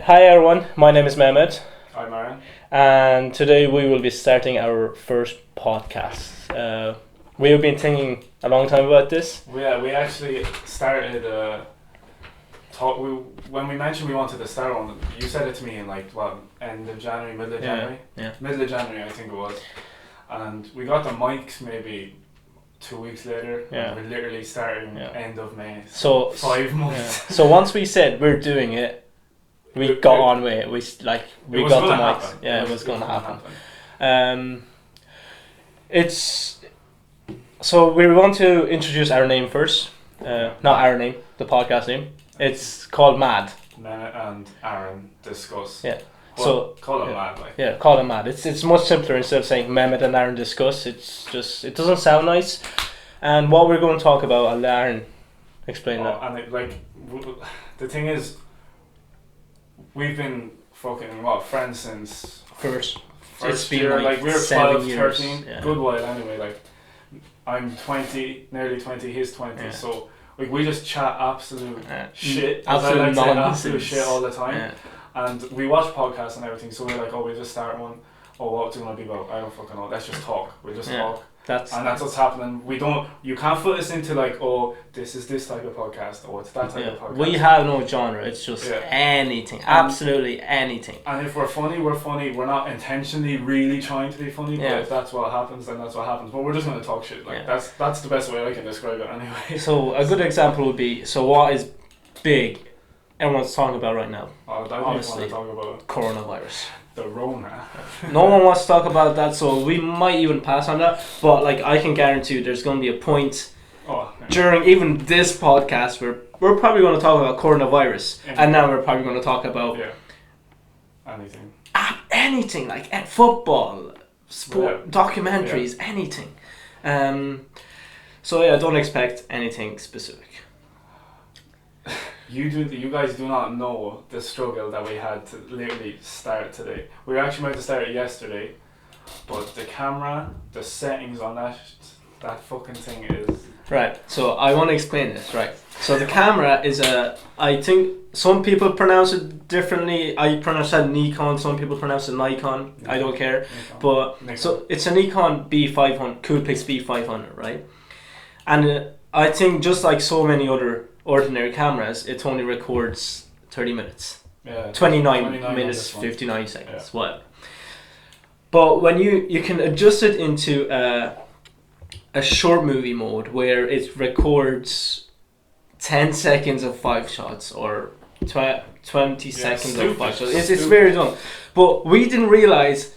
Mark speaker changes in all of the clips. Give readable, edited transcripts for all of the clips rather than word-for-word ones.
Speaker 1: Hi everyone, my name is Mehmet.
Speaker 2: I'm Aaron.
Speaker 1: And today we will be starting our first podcast. We have been thinking a long time about this.
Speaker 2: We actually started talk. When we mentioned we wanted to start one, you said it to me in end of January, middle of January?
Speaker 1: Yeah.
Speaker 2: Middle of January, I think it was. And we got the mics maybe 2 weeks later.
Speaker 1: Yeah.
Speaker 2: And we're literally starting end of May.
Speaker 1: So
Speaker 2: 5 months.
Speaker 1: Yeah. So once we said we're doing it, we got on with it. We got the mics.
Speaker 2: Happen.
Speaker 1: Yeah, it was going to happen. So we want to introduce our name first. Not our name, the podcast name. It's called Mad.
Speaker 2: Mehmet and Aaron discuss.
Speaker 1: Yeah.
Speaker 2: Well,
Speaker 1: So
Speaker 2: call it Mad, like.
Speaker 1: Yeah, call it Mad. It's much simpler instead of saying Mehmet and Aaron discuss. It doesn't sound nice. And what we're going to talk about, I'll let Aaron explain that.
Speaker 2: And the thing is, we've been friends since
Speaker 1: First
Speaker 2: first
Speaker 1: been
Speaker 2: year.
Speaker 1: like
Speaker 2: We were
Speaker 1: 7
Speaker 2: 12,
Speaker 1: years.
Speaker 2: 13.
Speaker 1: Yeah.
Speaker 2: Good while anyway. I'm 20, nearly 20. He's 20.
Speaker 1: Yeah.
Speaker 2: So we just chat absolute shit.
Speaker 1: Absolute
Speaker 2: as I like
Speaker 1: nonsense.
Speaker 2: say, absolute shit all the time.
Speaker 1: Yeah.
Speaker 2: And we watch podcasts and everything. So we're like, we'll just start one. Oh, what do you want to be about? I don't fucking know. Let's just talk. We'll just talk.
Speaker 1: That's
Speaker 2: what's happening. You can't put us into this is this type of podcast or it's that type of podcast.
Speaker 1: We have no genre, it's just anything, absolutely anything.
Speaker 2: And if we're funny, we're funny. We're not intentionally really trying to be funny, but if that's what happens, then that's what happens. But we're just going to talk shit. That's the best way I can describe it anyway.
Speaker 1: So a good example would be, what is big, everyone's talking about right now?
Speaker 2: Honestly, want to talk about
Speaker 1: coronavirus.
Speaker 2: The Rona.
Speaker 1: No one wants to talk about that, so we might even pass on that. But I can guarantee you, there's going to be a point during even this podcast where we're probably going to talk about coronavirus, and now we're probably going to talk about anything like football, sport, documentaries, anything. So don't expect anything specific.
Speaker 2: You guys do not know the struggle that we had to literally start today. We were actually meant to start it yesterday, but the camera, the settings on that fucking thing is...
Speaker 1: Right, so I want to explain this, right? So the camera is I think some people pronounce it differently. I pronounce it Nikon, some people pronounce it Nikon. I don't care. Nikon. But Nikon. So it's a Nikon B500, Coolpix B500, right? And I think just like so many other ordinary cameras, it only records 30 minutes.
Speaker 2: Yeah,
Speaker 1: 29 minutes, 59 seconds, whatever. But when you can adjust it into a short movie mode where it records 10 seconds of 5 shots or 20 seconds of 5 shots. It's very dumb. But we didn't realize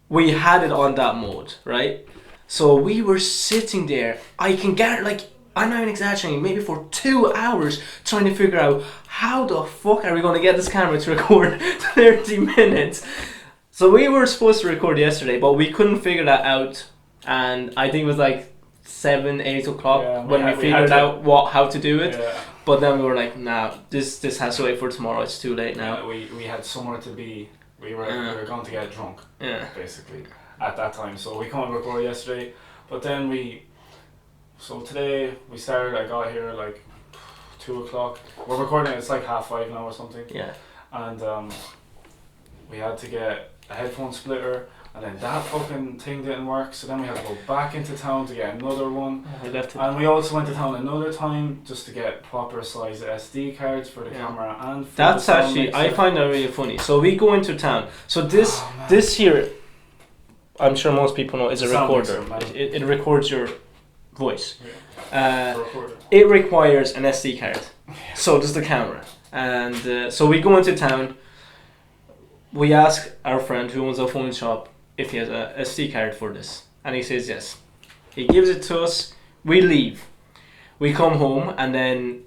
Speaker 1: we had it on that mode, right? So we were sitting there, I can guarantee, I'm not even exaggerating, maybe for 2 hours trying to figure out how the fuck are we going to get this camera to record 30 minutes. So we were supposed to record yesterday, but we couldn't figure that out. And I think it was 7, 8 o'clock when we figured out how to do it. Yeah. But then we were like, nah, this has to wait for tomorrow, it's too late now.
Speaker 2: We had somewhere to be. We were going to get drunk, basically, at that time. So we couldn't record yesterday. But then So today we started. I got here 2 o'clock. We're recording. It's 5:30 now or something.
Speaker 1: Yeah.
Speaker 2: And we had to get a headphone splitter, and then that fucking thing didn't work. So then we had to go back into town to get another one. And we also went to town another time just to get proper size SD cards for the camera and. For
Speaker 1: That's actually I find that really funny. So we go into town. So this here, I'm sure most people know, is a recorder. It records your voice. It requires an SD card. So does the camera. And so we go into town. We ask our friend who owns a phone shop if he has a SD card for this, and he says yes. He gives it to us. We leave. We come home and then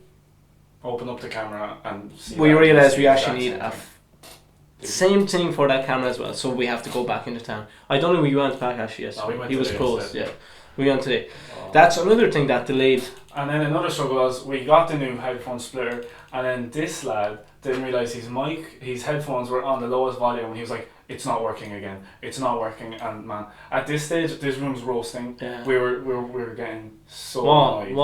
Speaker 2: open up the camera and see.
Speaker 1: We realize we actually need same thing for that camera as well. So we have to go back into town. I don't know if we went back actually yesterday.
Speaker 2: No,
Speaker 1: he was closed. Yeah. We went today. That's another thing that delayed.
Speaker 2: And then another struggle was we got the new headphone splitter, and then this lad didn't realise his headphones were on the lowest volume, and he was like, "It's not working again. It's not working." And man, at this stage, this room's roasting. Yeah. We were getting so annoyed.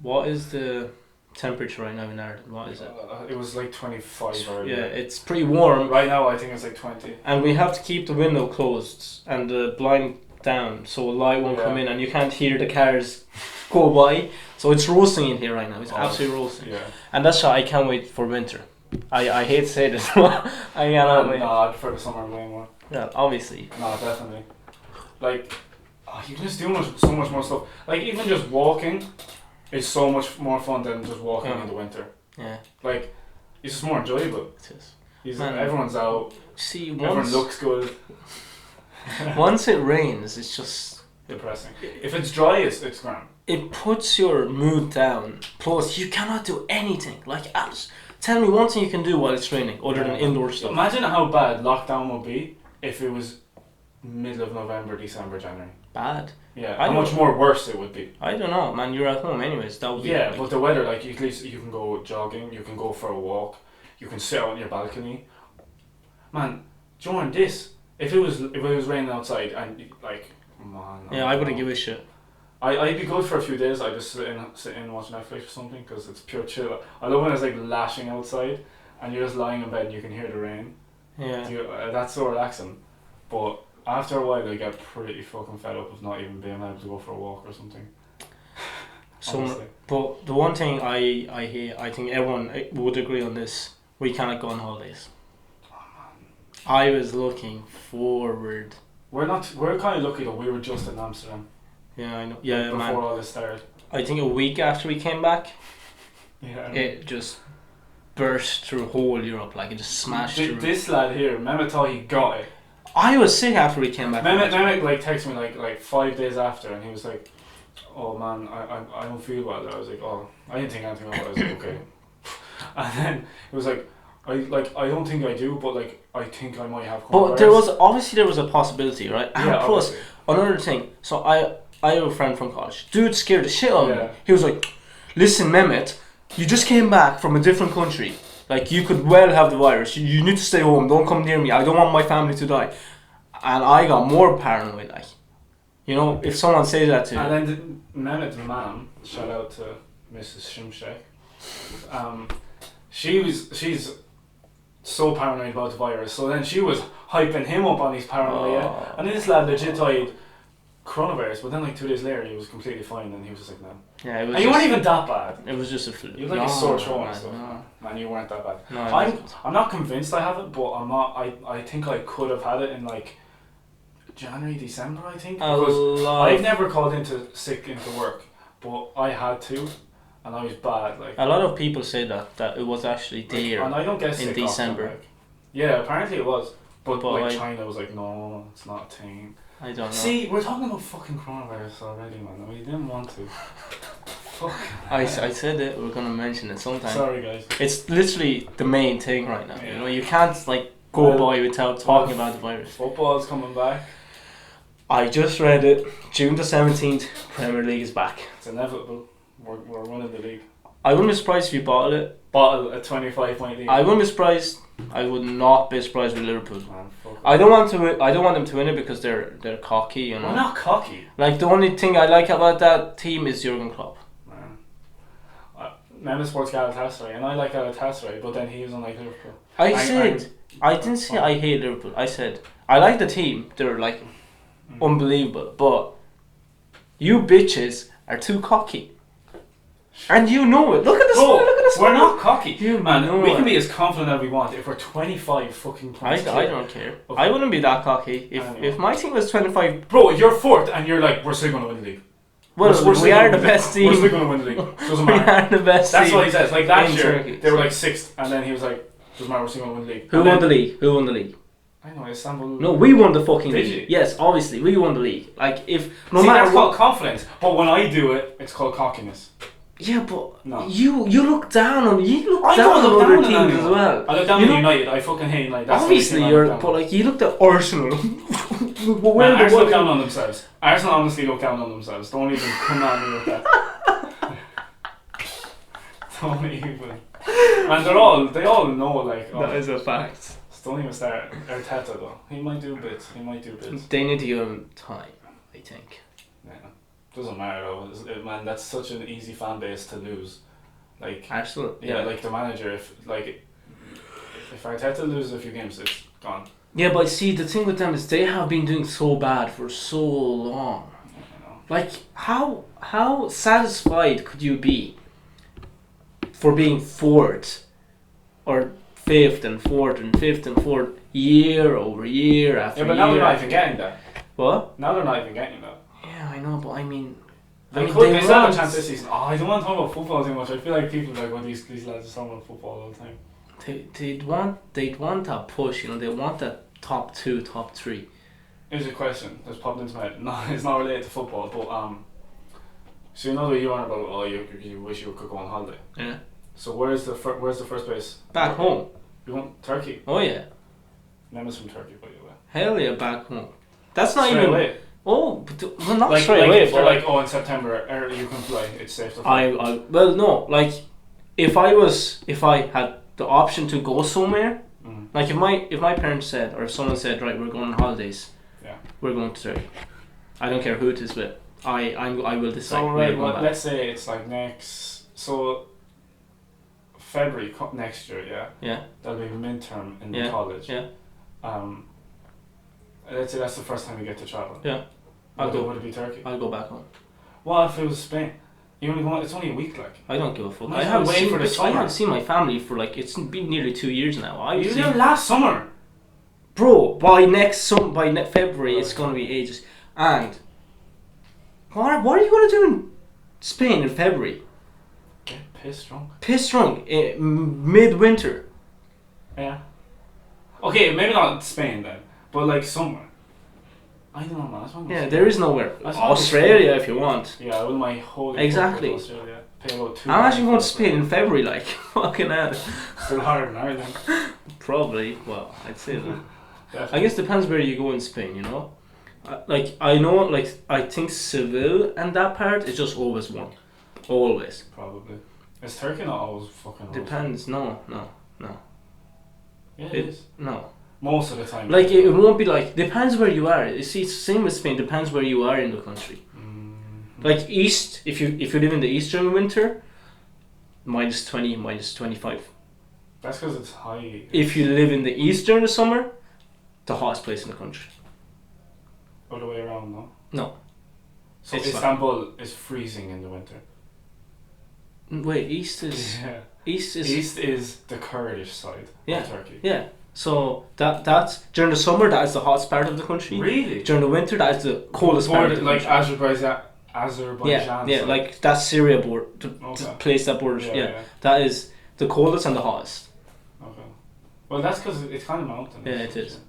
Speaker 1: What is the temperature right now in Ireland? What is it?
Speaker 2: It was like 25 earlier.
Speaker 1: Yeah, it's pretty warm.
Speaker 2: Right now I think it's like 20.
Speaker 1: And we have to keep the window closed and the blind down so light won't come in and you can't hear the cars go by. So it's roasting in here right now. It's absolutely roasting.
Speaker 2: Yeah.
Speaker 1: And that's why I can't wait for winter. I hate to say this, but I cannot wait.
Speaker 2: No, I prefer the summer way more.
Speaker 1: Yeah, obviously.
Speaker 2: No, definitely. Like, you can just do so much more stuff. Like, even just walking is so much more fun than just walking in the winter.
Speaker 1: Yeah.
Speaker 2: Like, it's just more enjoyable.
Speaker 1: It is.
Speaker 2: Everyone's out.
Speaker 1: See,
Speaker 2: everyone looks good.
Speaker 1: Once it rains, it's just
Speaker 2: depressing. If it's dry, it's grand.
Speaker 1: It puts your mood down. Plus, you cannot do anything. Like, tell me one thing you can do while it's raining, other than indoor stuff.
Speaker 2: Imagine how bad lockdown would be if it was middle of November, December, January.
Speaker 1: Bad.
Speaker 2: Yeah. How much more worse it would be.
Speaker 1: I don't know, man. You're at home anyways. That would be.
Speaker 2: Yeah, but the weather, like at least you can go jogging, you can go for a walk, you can sit out on your balcony. Man, during this, if it was raining outside and like, man.
Speaker 1: Yeah, I wouldn't give a shit.
Speaker 2: I'd be good for a few days. I just sit in and watch Netflix or something because it's pure chill. I love when it's like lashing outside and you're just lying in bed and you can hear the rain.
Speaker 1: Yeah.
Speaker 2: That's so relaxing. But after a while, I get pretty fucking fed up of not even being able to go for a walk or something.
Speaker 1: So, but the one thing I hate, I think everyone would agree on this, we cannot go on holidays.
Speaker 2: Oh, man.
Speaker 1: I was looking forward.
Speaker 2: We're kind of lucky that we were just in Amsterdam.
Speaker 1: Yeah, I know. Yeah,
Speaker 2: before
Speaker 1: man.
Speaker 2: all this started.
Speaker 1: I think a week after we came back,
Speaker 2: it
Speaker 1: just burst through whole Europe, like it just smashed through.
Speaker 2: This lad here, Mehmet thought he got it.
Speaker 1: I was sick after we came back.
Speaker 2: Mehmet like texted me like 5 days after, and he was like, "Oh man, I don't feel well." I was like, "Oh, I didn't think anything of it." I was like, "Okay," and then it was like, I don't think I do, but like I think I might have.
Speaker 1: But there was a possibility, right? And
Speaker 2: yeah.
Speaker 1: Plus,
Speaker 2: obviously.
Speaker 1: Another thing. So I have a friend from college. Dude scared the shit out of me.
Speaker 2: Yeah.
Speaker 1: He was like, "Listen, Mehmet, you just came back from a different country. Like, you could well have the virus. You need to stay home. Don't come near me. I don't want my family to die." And I got more paranoid. Like, you know, if someone says that to you.
Speaker 2: And then Mehmet's mom, shout out to Mrs. Shimshek. She's so paranoid about the virus. So then she was hyping him up on his paranoia.
Speaker 1: Oh.
Speaker 2: And this lad legit died coronavirus, but then like 2 days later he was completely fine and he was just like, no.
Speaker 1: Yeah, it was.
Speaker 2: And you weren't even that bad.
Speaker 1: It was just a flu.
Speaker 2: You had like a sore throat and stuff. Man, you weren't that bad. I'm not convinced I have it, but I think I could have had it in like January, December, I think. Because I've never called sick into work, but I had to, and I was bad. Like
Speaker 1: a lot of people say that it was actually there
Speaker 2: and I don't get
Speaker 1: in December.
Speaker 2: Often, like, yeah, apparently it was, but like China was like, no, it's not a thing.
Speaker 1: I don't know.
Speaker 2: See, we're talking about fucking coronavirus already, man. We didn't want to. Fuck.
Speaker 1: I said it. We're gonna mention it sometime.
Speaker 2: Sorry, guys.
Speaker 1: It's literally the main thing right now. Yeah. You know, you can't like go by without talking about the virus.
Speaker 2: Football's coming back.
Speaker 1: I just read it. June the 17th, Premier League is back.
Speaker 2: It's inevitable. We're winning the league.
Speaker 1: I wouldn't be surprised if you bottle it.
Speaker 2: Bottle a 25-point league.
Speaker 1: I wouldn't be surprised. I would not be surprised with Liverpool.
Speaker 2: Man,
Speaker 1: I don't want them to win it because they're cocky. You know.
Speaker 2: We're not cocky.
Speaker 1: Like, the only thing I like about that team is Jurgen Klopp.
Speaker 2: Man, Mehmet supports Galatasaray, and I like Galatasaray, but then he doesn't like Liverpool.
Speaker 1: I didn't say I hate Liverpool. I said I like the team. They're like unbelievable, but you bitches are too cocky. And you know it. Look at the smile. Look at the smile.
Speaker 2: We're not cocky.
Speaker 1: You
Speaker 2: man, we can be as confident as we want if we're 25 fucking points.
Speaker 1: I don't care. Okay. I wouldn't be that cocky. If my team was 25...
Speaker 2: Bro, you're fourth and you're like, we're still going to win the league.
Speaker 1: Well, we are the best team.
Speaker 2: We're still going to win the league. Doesn't matter.
Speaker 1: We are the best
Speaker 2: That's
Speaker 1: team.
Speaker 2: what he says. Like last year,
Speaker 1: Turkey.
Speaker 2: they were like 6th and then he was like, doesn't matter, we're still going to win the league.
Speaker 1: Who won the league? Who won the league?
Speaker 2: I know, Istanbul.
Speaker 1: No, we won the fucking league.
Speaker 2: You?
Speaker 1: Yes, obviously, we won the league. Like, if...
Speaker 2: No matter that's called confidence. But when I do it, it's called cockiness.
Speaker 1: Yeah, but
Speaker 2: no.
Speaker 1: you look down on other teams as well.
Speaker 2: I look down on United. I fucking hate United. That's
Speaker 1: obviously, but like you looked at Arsenal.
Speaker 2: Arsenal look down on themselves. Arsenal honestly look down on themselves. Don't even come at me with that. Don't even. And they all know like.
Speaker 1: That is a fact.
Speaker 2: Don't even start Arteta though. He might do bits.
Speaker 1: They need to give him time, I think.
Speaker 2: Yeah. Doesn't matter though, man. That's such an easy fan base to lose. Like
Speaker 1: Absolutely.
Speaker 2: Yeah, like the manager. If Arteta loses a few games, it's gone.
Speaker 1: Yeah, but see, the thing with them is they have been doing so bad for so long.
Speaker 2: I know.
Speaker 1: Like, how satisfied could you be for being fourth or fifth and fourth and fifth and fourth year over year after year?
Speaker 2: Yeah, but now they're not even getting that.
Speaker 1: What?
Speaker 2: Now they're not even getting that.
Speaker 1: Yeah, I know, but I mean...
Speaker 2: They still have a chance this season. I don't want to talk about football too much. I feel like people like when these lads are talking about football all the time.
Speaker 1: They'd want that push, you know, they want that top 2, top 3.
Speaker 2: Here's a question that's popped into my head. No, it's not related to football, but so you know the way you are about you wish you could go on holiday.
Speaker 1: Yeah.
Speaker 2: So where's the first place?
Speaker 1: Back home.
Speaker 2: You want Turkey?
Speaker 1: Oh yeah.
Speaker 2: Nemesis from Turkey, by the way.
Speaker 1: Hell yeah, back home. That's not
Speaker 2: straight
Speaker 1: even.
Speaker 2: Away.
Speaker 1: Oh, but, well, not
Speaker 2: like,
Speaker 1: straight
Speaker 2: like
Speaker 1: away.
Speaker 2: If they're
Speaker 1: but
Speaker 2: like, oh, in September, early you can fly. It's safe to
Speaker 1: fly. Well, no, like if I had the option to go somewhere, like if my parents said or if someone said, right, we're going on holidays,
Speaker 2: yeah,
Speaker 1: we're going to Turkey. I don't care who it is, but I will decide.
Speaker 2: So right, well, let's say it's like February next year, yeah.
Speaker 1: Yeah.
Speaker 2: That'll be midterm in the college.
Speaker 1: Yeah.
Speaker 2: Let's say that's the first time you get to travel.
Speaker 1: Yeah.
Speaker 2: Would it be Turkey?
Speaker 1: I'll go back home.
Speaker 2: What if it was Spain? You only go. It's only a week, like.
Speaker 1: I don't give a fuck.
Speaker 2: I haven't
Speaker 1: seen my family for like it's been nearly 2 years now.
Speaker 2: You did last summer,
Speaker 1: bro. By February, it's gonna be ages. And what are you gonna do in Spain in February?
Speaker 2: Get pissed drunk.
Speaker 1: Pissed drunk midwinter.
Speaker 2: Yeah. Okay, maybe not Spain then, but like somewhere. I don't know, man.
Speaker 1: Yeah, there is nowhere. Australia, if you want.
Speaker 2: Yeah, I will my whole
Speaker 1: exactly.
Speaker 2: Australia. Pay about $2.
Speaker 1: I'm actually going to Spain in February, like fucking hell.
Speaker 2: Still higher than Ireland.
Speaker 1: Probably. Well, I'd say that. I guess it depends where you go in Spain. You know, like I know, like I think Seville and that part is just always one, always.
Speaker 2: Probably. Is Turkey not always fucking?
Speaker 1: Depends. No.
Speaker 2: Yeah, it is.
Speaker 1: No.
Speaker 2: Most of the time.
Speaker 1: Like it won't be like depends where you are. You see, it's the same with Spain. Depends where you are in the country.
Speaker 2: Mm-hmm.
Speaker 1: Like east, if you live in the east during winter, -20, -25.
Speaker 2: That's because it's high.
Speaker 1: If you live in the east during the summer, the hottest place in the country.
Speaker 2: Other way around, no.
Speaker 1: No.
Speaker 2: So it's Istanbul is freezing in the winter.
Speaker 1: Wait, east is
Speaker 2: East is the Kurdish side of Turkey.
Speaker 1: Yeah. So that's during the summer that is the hottest part of the country.
Speaker 2: Really?
Speaker 1: During the winter that is the coldest part of the country.
Speaker 2: Like Azerbaijan.
Speaker 1: Yeah, like that's Syria border, the place that borders. Yeah, that is the coldest and the hottest.
Speaker 2: Okay. Well, that's because it's kind of mountainous.
Speaker 1: Yeah, it is.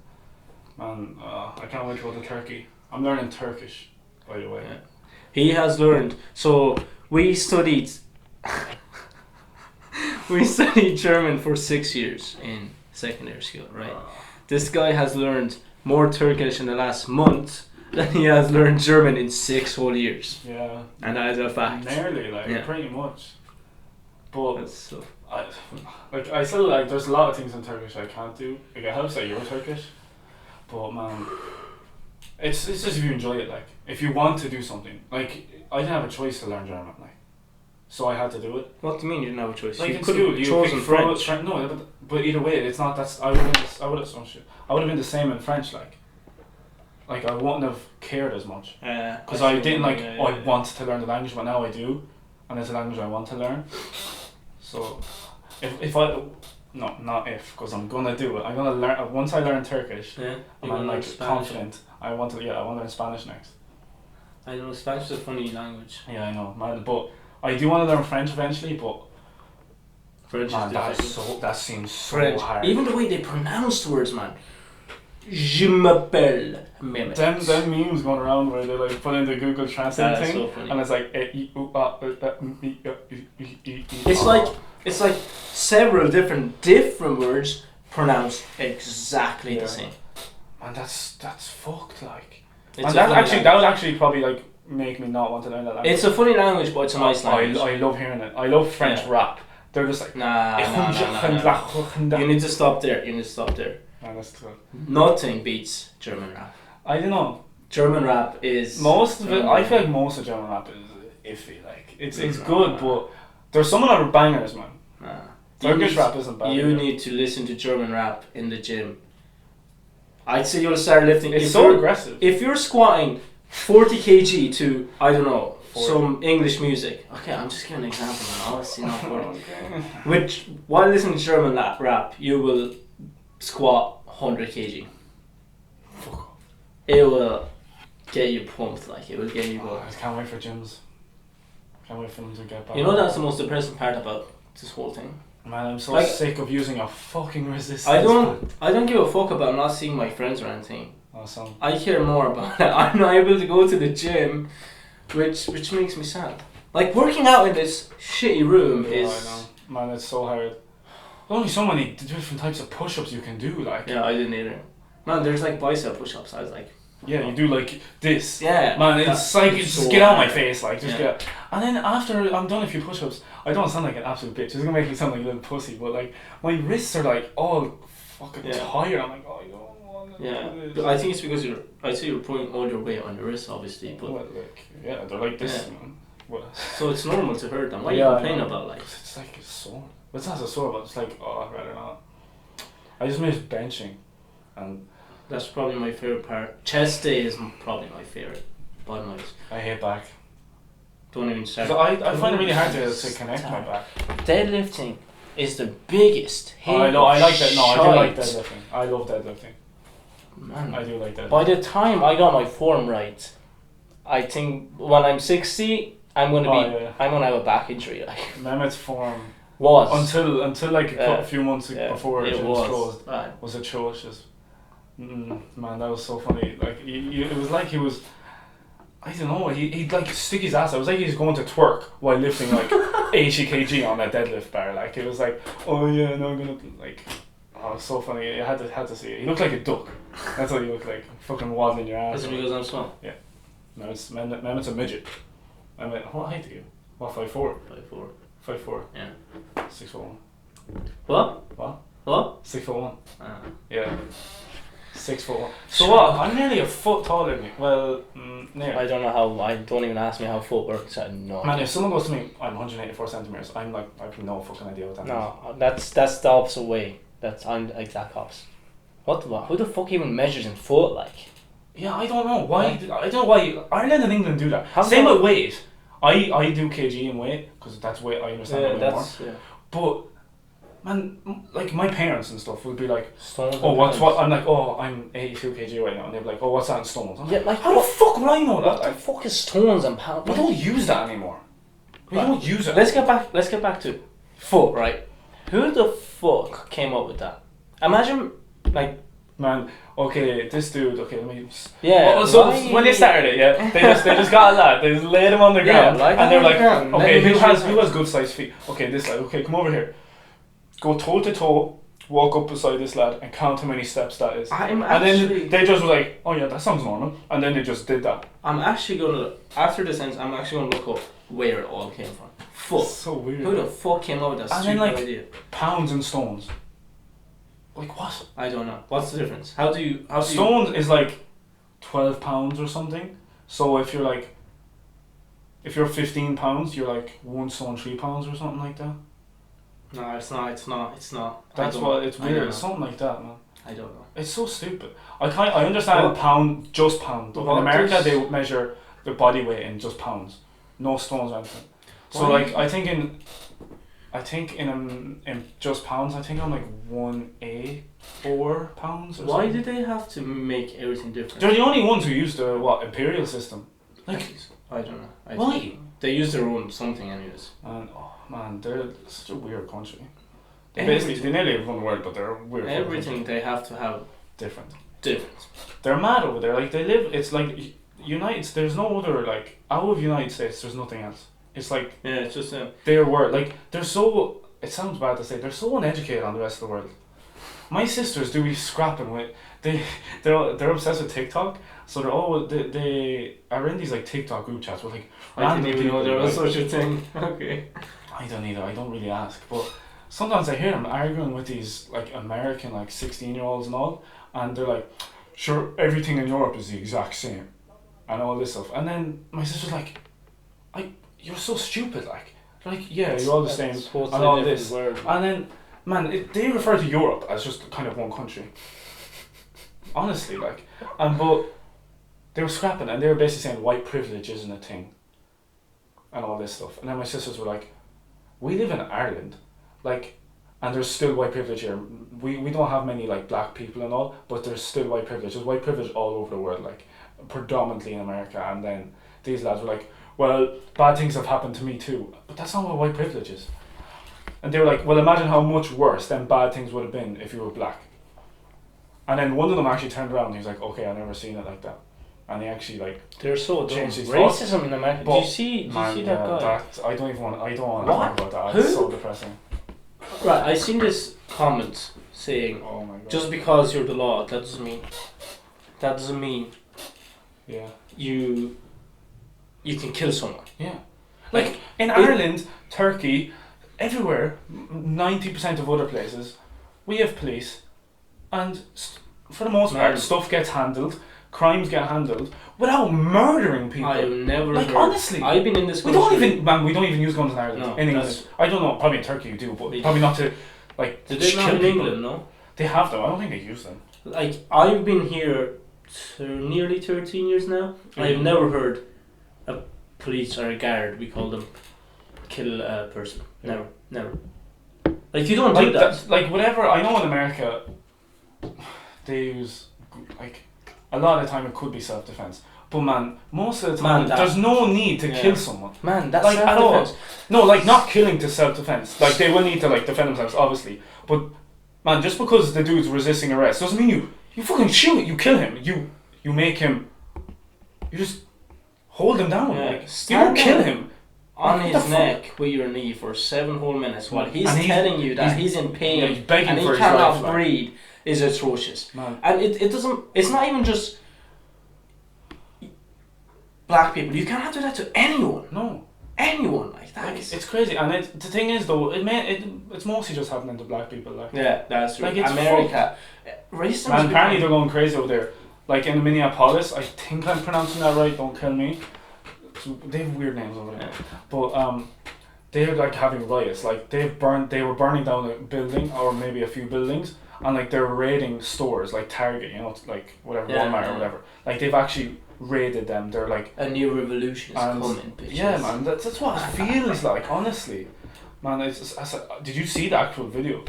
Speaker 2: Man, I can't wait to go to Turkey. I'm learning Turkish, by the way.
Speaker 1: Yeah. He has learned. So we studied. We studied German for 6 years in secondary school, right? This guy has learned more Turkish in the last month than he has learned German in 6 whole years.
Speaker 2: Yeah.
Speaker 1: And that is a fact.
Speaker 2: Nearly, pretty much. But
Speaker 1: that's so.
Speaker 2: I still like. There's a lot of things in Turkish I can't do. Like it helps that you're Turkish, but man, it's just if you enjoy it. Like if you want to do something. Like I didn't have a choice to learn German. Like. So I had to do it.
Speaker 1: What do you mean you didn't have a choice?
Speaker 2: Like
Speaker 1: you
Speaker 2: in school, you
Speaker 1: chosen French.
Speaker 2: No, but either way, it's not. I would have been the same in French. Like I wouldn't have cared as much. Because I didn't I want to learn the language, but now I do, and it's a language I want to learn. So, because I'm gonna do it. I'm gonna learn once I learn Turkish.
Speaker 1: Yeah.
Speaker 2: I'm like confident. I want to learn Spanish next.
Speaker 1: I know Spanish is a funny language.
Speaker 2: Yeah, I know, man, but. I do want to learn French eventually, but
Speaker 1: French
Speaker 2: man, that seems so
Speaker 1: French.
Speaker 2: hard.
Speaker 1: Even the way they pronounce the words, man. Je m'appelle Mehmet.
Speaker 2: Them memes going around where they like put in the Google Translate thing,
Speaker 1: so funny.
Speaker 2: and it's like
Speaker 1: it's like several different words pronounced exactly the same.
Speaker 2: Man, that's fucked. Like,
Speaker 1: and
Speaker 2: that would actually probably like. Make me not want to learn that language.
Speaker 1: It's a funny language, but it's a nice language.
Speaker 2: I love hearing it. I love French rap. They're just like
Speaker 1: nah. You need to stop there.
Speaker 2: Man, that's good.
Speaker 1: Nothing beats German rap.
Speaker 2: I don't know.
Speaker 1: German rap is
Speaker 2: most of it. I feel like most of German rap is iffy. Like it's good, but There's some that are bangers, man.
Speaker 1: Nah.
Speaker 2: Turkish rap isn't bad.
Speaker 1: You need to listen to German rap in the gym. I'd say you'll start lifting.
Speaker 2: It's so aggressive.
Speaker 1: If you're squatting 40 kg to, I don't know, 40. Some English music. Okay, I'm just giving an example now. Obviously not 40. Which, while listening to German rap, you will squat 100 kg.
Speaker 2: Fuck off.
Speaker 1: It will get you pumped, like, it will get you going.
Speaker 2: I can't wait for gyms. Can't wait for them to get back.
Speaker 1: You know that's the most depressing part about this whole thing?
Speaker 2: Man, I'm so sick of using a fucking resistance.
Speaker 1: I don't give a fuck about not seeing my friends or anything.
Speaker 2: Awesome.
Speaker 1: I care more about it. I'm not able to go to the gym, which makes me sad. Like, working out in this shitty room is...
Speaker 2: I know. Man, it's so hard. There's only so many different types of push-ups you can do, like.
Speaker 1: Yeah, I didn't either. Man, there's like bicep push-ups. I was like...
Speaker 2: Yeah, you do like this.
Speaker 1: Yeah.
Speaker 2: Man, it's like, just so get out of my face, like, just
Speaker 1: yeah.
Speaker 2: get. And then after I'm done a few push-ups, I don't sound like an absolute bitch. It's gonna make me sound like a little pussy, but like, my wrists are like all fucking tired. I'm like, oh, I don't want to do this.
Speaker 1: I think it's because I'd say you're putting all your weight on your wrists, obviously, but...
Speaker 2: Well, like, yeah, they're like this, man. What?
Speaker 1: So it's normal to hurt them. What are you complaining about, like?
Speaker 2: It's like a sore. It's not a sore, but it's like, oh, I'd rather not. I just miss benching, and...
Speaker 1: That's probably my favourite part. Chest day is probably my favourite. Bottom noise.
Speaker 2: I hate back.
Speaker 1: Don't even start.
Speaker 2: So I find it really hard to connect my back.
Speaker 1: Deadlifting is the biggest.
Speaker 2: I know, I like that. No, I do like deadlifting. I love deadlifting.
Speaker 1: Man,
Speaker 2: I do like deadlifting.
Speaker 1: By the time I got my form right, I think when I'm 60, I'm gonna have a back injury. Like
Speaker 2: Mehmet's form
Speaker 1: was
Speaker 2: until like a few months before it was closed
Speaker 1: right.
Speaker 2: Was atrocious. Man, that was so funny. Like it was like he was, I don't know. He'd like stick his ass out. It was like he was going to twerk while lifting like 80 kg on that deadlift bar. Like it was like, oh yeah, no, I'm gonna like. Oh, it was so funny. You had to see it. He looked like a duck. That's what he looked like. Fucking waddling your ass.
Speaker 1: That's because I'm small.
Speaker 2: Yeah. Mehmet's a midget. What height are you? What, 5'4"?
Speaker 1: 5'4".
Speaker 2: 5'4".
Speaker 1: Yeah.
Speaker 2: 6'1".
Speaker 1: What?
Speaker 2: 6'1". Yeah. 6'1".
Speaker 1: So
Speaker 2: what? I'm nearly a foot taller than you. Well, nearly.
Speaker 1: I don't know how. I don't even ask me how foot works. I know.
Speaker 2: Man, if someone goes to me, I'm 184 centimeters. I'm like, I have no fucking idea what that means.
Speaker 1: No, that's the opposite way. I'm the exact opposite. Who the fuck even measures in foot like?
Speaker 2: Yeah, I don't know why. I don't know why Ireland and England do that. Same with weight. I do kg in weight because that's weight I understand way more. Yeah. But man, like my parents and stuff would be like, oh, what's what? I'm like, oh, I'm 82 kg right now, and they're like, oh, what's that in stones? I'm like, how the fuck would I know that?
Speaker 1: What the fuck is stones and pounds?
Speaker 2: We don't use that anymore. We don't use it.
Speaker 1: Let's get back to foot, right? Who the fuck came up with that? Imagine, like,
Speaker 2: man. Okay, this dude. Okay, let me.
Speaker 1: Yeah.
Speaker 2: Well, so when they started it, they just got a lad. They just laid him on the ground, and they're like, okay, who has good sized feet? Okay, this lad. Okay, come over here. Go toe to toe. Walk up beside this lad and count how many steps that is. And then they just were like, oh yeah, that sounds normal. And then they just did that.
Speaker 1: I'm actually gonna after this ends. I'm actually gonna look up where it all came from. Foot.
Speaker 2: So weird.
Speaker 1: Who the fuck came up with that stupid idea?
Speaker 2: Pounds and stones. Like what?
Speaker 1: I don't know. What's the difference?
Speaker 2: Stones is like 12 pounds or something. So if you're 15 pounds, you're like 1 stone 3 pounds or something like that.
Speaker 1: No, it's not.
Speaker 2: That's what it's weird. It's something like that, man.
Speaker 1: I don't know.
Speaker 2: It's so stupid. I understand pound. In America they measure the body weight in just pounds, no stones or anything. So like I think in just pounds, I think I'm like 184 pounds. Or
Speaker 1: Why
Speaker 2: something.
Speaker 1: did they have to make everything different?
Speaker 2: They're the only ones who use the imperial system. Like
Speaker 1: I don't know.
Speaker 2: Why?
Speaker 1: They use their own something anyways.
Speaker 2: And oh man, they're such a weird country. They nearly run the world, but they're weird.
Speaker 1: Everything they have to have
Speaker 2: different.
Speaker 1: They're
Speaker 2: mad over there. Like they live. It's like United. There's no other like out of United States. There's nothing else. It's like
Speaker 1: it's just
Speaker 2: their world. Like they're so. It sounds bad to say they're so uneducated on the rest of the world. My sisters do be scrapping with they're obsessed with TikTok. So they are in these like TikTok group chats with like.
Speaker 1: I didn't even know there was such a thing. Okay.
Speaker 2: I don't either. I don't really ask, but sometimes I hear them arguing with these like American like 16-year-olds and all, and they're like, sure, everything in Europe is the exact same, and all this stuff. And then my sister's like, you're so stupid. Like Like, yeah, you're all the same, and all this. Word. And then, man, they refer to Europe as just kind of one country. Honestly, like, but they were scrapping, and they were basically saying white privilege isn't a thing, and all this stuff. And then my sisters were like, we live in Ireland, like, and there's still white privilege here. We don't have many, like, black people and all, but there's still white privilege. There's white privilege all over the world, like, predominantly in America. And then these lads were like, well, bad things have happened to me too. But that's not what white privilege is. And they were like, well, imagine how much worse then bad things would have been if you were black. And then one of them actually turned around and he was like, okay, I've never seen it like that. And he actually, like,
Speaker 1: they're so
Speaker 2: changed his
Speaker 1: racism
Speaker 2: thoughts.
Speaker 1: in America. Do you see that guy?
Speaker 2: I don't want to talk about that. It's so depressing.
Speaker 1: Right, I seen this comment saying,
Speaker 2: oh my God,
Speaker 1: just because you're the law, that doesn't mean
Speaker 2: yeah,
Speaker 1: you can kill someone.
Speaker 2: Yeah. Like in Ireland, Turkey, everywhere, 90% of other places, we have police, and for the most part, stuff gets handled, crimes get handled without murdering people.
Speaker 1: I've never
Speaker 2: like, honestly,
Speaker 1: I've been in this
Speaker 2: country. We don't even use guns in Ireland.
Speaker 1: No,
Speaker 2: in England. I don't know, probably in Turkey you do, but probably not to, like,
Speaker 1: did they not in England, no?
Speaker 2: They have them, I don't think they use them.
Speaker 1: Like, I've been here nearly 13 years now. I've never heard a police or a guard, we call them, kill a person. Never. Like, you don't do that.
Speaker 2: Like, whatever, I know in America, they use, like, a lot of the time it could be self-defense. But man, most of the time, there's no need to kill someone.
Speaker 1: Man, that's
Speaker 2: like,
Speaker 1: self-defense.
Speaker 2: No, like, not killing to self-defense. Like, they will need to, like, defend themselves, obviously. But, man, just because the dude's resisting arrest doesn't mean you fucking shoot, you kill him. You make him, you just hold him down.
Speaker 1: Yeah.
Speaker 2: Like, you don't kill him.
Speaker 1: On his neck with your knee for 7 whole minutes while he's telling you that he's in pain
Speaker 2: he's begging
Speaker 1: and he
Speaker 2: for
Speaker 1: cannot
Speaker 2: his life,
Speaker 1: breathe is atrocious.
Speaker 2: Man.
Speaker 1: And it doesn't, it's not even just black people. You cannot do that to anyone.
Speaker 2: No.
Speaker 1: Anyone like that.
Speaker 2: Like, it's crazy. And the thing is though, it's mostly just happening to black people. Like.
Speaker 1: Yeah, that's true.
Speaker 2: Like, it's
Speaker 1: America. Racism.
Speaker 2: Man, apparently they're going crazy over there. Like in Minneapolis, I think I'm pronouncing that right, don't kill me. They have weird names over there. But they're like having riots. Like they were burning down a building or maybe a few buildings, and like they're raiding stores like Target, you know, like whatever, Walmart or whatever. Like they've actually raided them. They're like
Speaker 1: a new revolution is coming, bitches.
Speaker 2: Yeah, man, that's what it feels like, honestly. Man, did you see the actual video?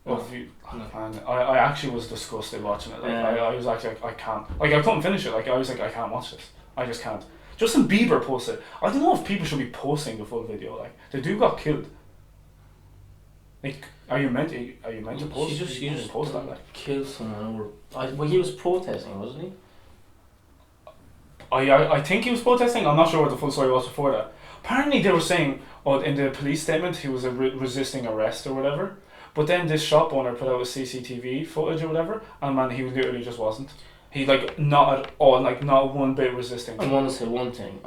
Speaker 2: Man, I actually was disgusted watching it. Like I was actually I can't. Like I couldn't finish it. Like I was like I can't watch this. I just can't. Justin Bieber posted. I don't know if people should be posting the full video. Like the dude got killed. Like, are you meant to post?
Speaker 1: You just
Speaker 2: post that. Like,
Speaker 1: kill someone over. Well, he was protesting, wasn't he?
Speaker 2: I think he was protesting. I'm not sure what the full story was before that. Apparently, they were saying, in the police statement, he was resisting arrest or whatever. But then this shop owner put out a CCTV footage or whatever, and man, he literally just wasn't. He like not at all, like not one bit resisting.
Speaker 1: I want to say one thing.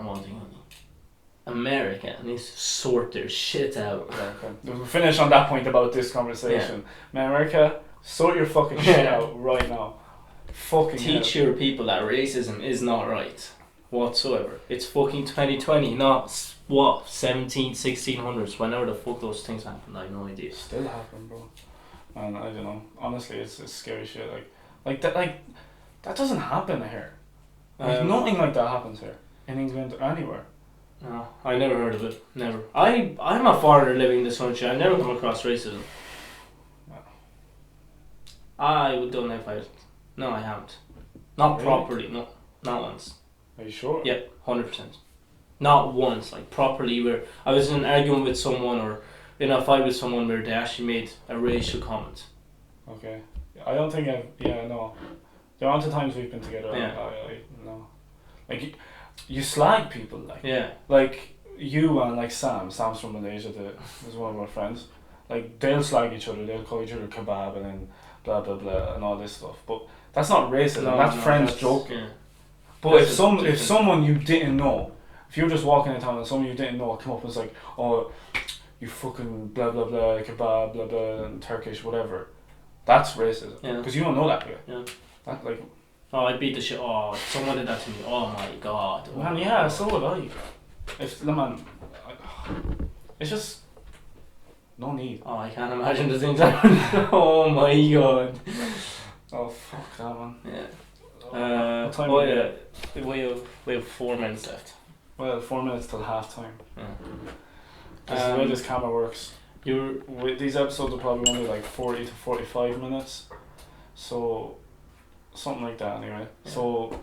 Speaker 1: America needs to sort their shit out.
Speaker 2: Okay. We'll finish on that point about this conversation. Yeah. America, sort your fucking shit out right now. Fucking
Speaker 1: teach your people that racism is not right whatsoever. It's fucking 2020, not 1600s, whenever the fuck those things happened. I have no idea.
Speaker 2: Still happen, bro. And I don't know. Honestly, it's scary shit. Like that doesn't happen here. Like nothing like that happens here in England or anywhere.
Speaker 1: No, I never heard of it. Never. I'm a foreigner living in this country. I never come across racism. No. I would don't know if I. No, I haven't. Not really? Properly. No, not once.
Speaker 2: Are you sure?
Speaker 1: Yep, 100%. Not once, like properly. Where I was in an argument with someone or in a fight with someone where they actually made a racial comment.
Speaker 2: Okay, I don't think no. The amount of times we've been together, I no. Like you slag people, like like you and like Sam's from Malaysia. Is one of our friends. Like they'll slag each other. They'll call each other kebab and then blah blah blah and all this stuff. But that's not racism. That's friends joking. Yeah. But if someone you didn't know, if you're just walking in town and someone you didn't know come up and was like, oh, you fucking blah blah blah kebab blah blah and Turkish whatever, that's racism. Yeah. Because you don't know that guy. Yeah. That like.
Speaker 1: Oh, I beat the shit. Oh, someone did that to me. Oh my god.
Speaker 2: Man, yeah, so would I. If the man, It's just no need.
Speaker 1: Oh, I can't imagine the things I would. Oh my god.
Speaker 2: Oh fuck that, man.
Speaker 1: Yeah.
Speaker 2: What time
Speaker 1: we have 4 minutes left.
Speaker 2: Well, 4 minutes till half time.
Speaker 1: Yeah.
Speaker 2: This is the way this camera works. These episodes are probably only like 40 to 45 minutes. So, something like that anyway. Yeah. So,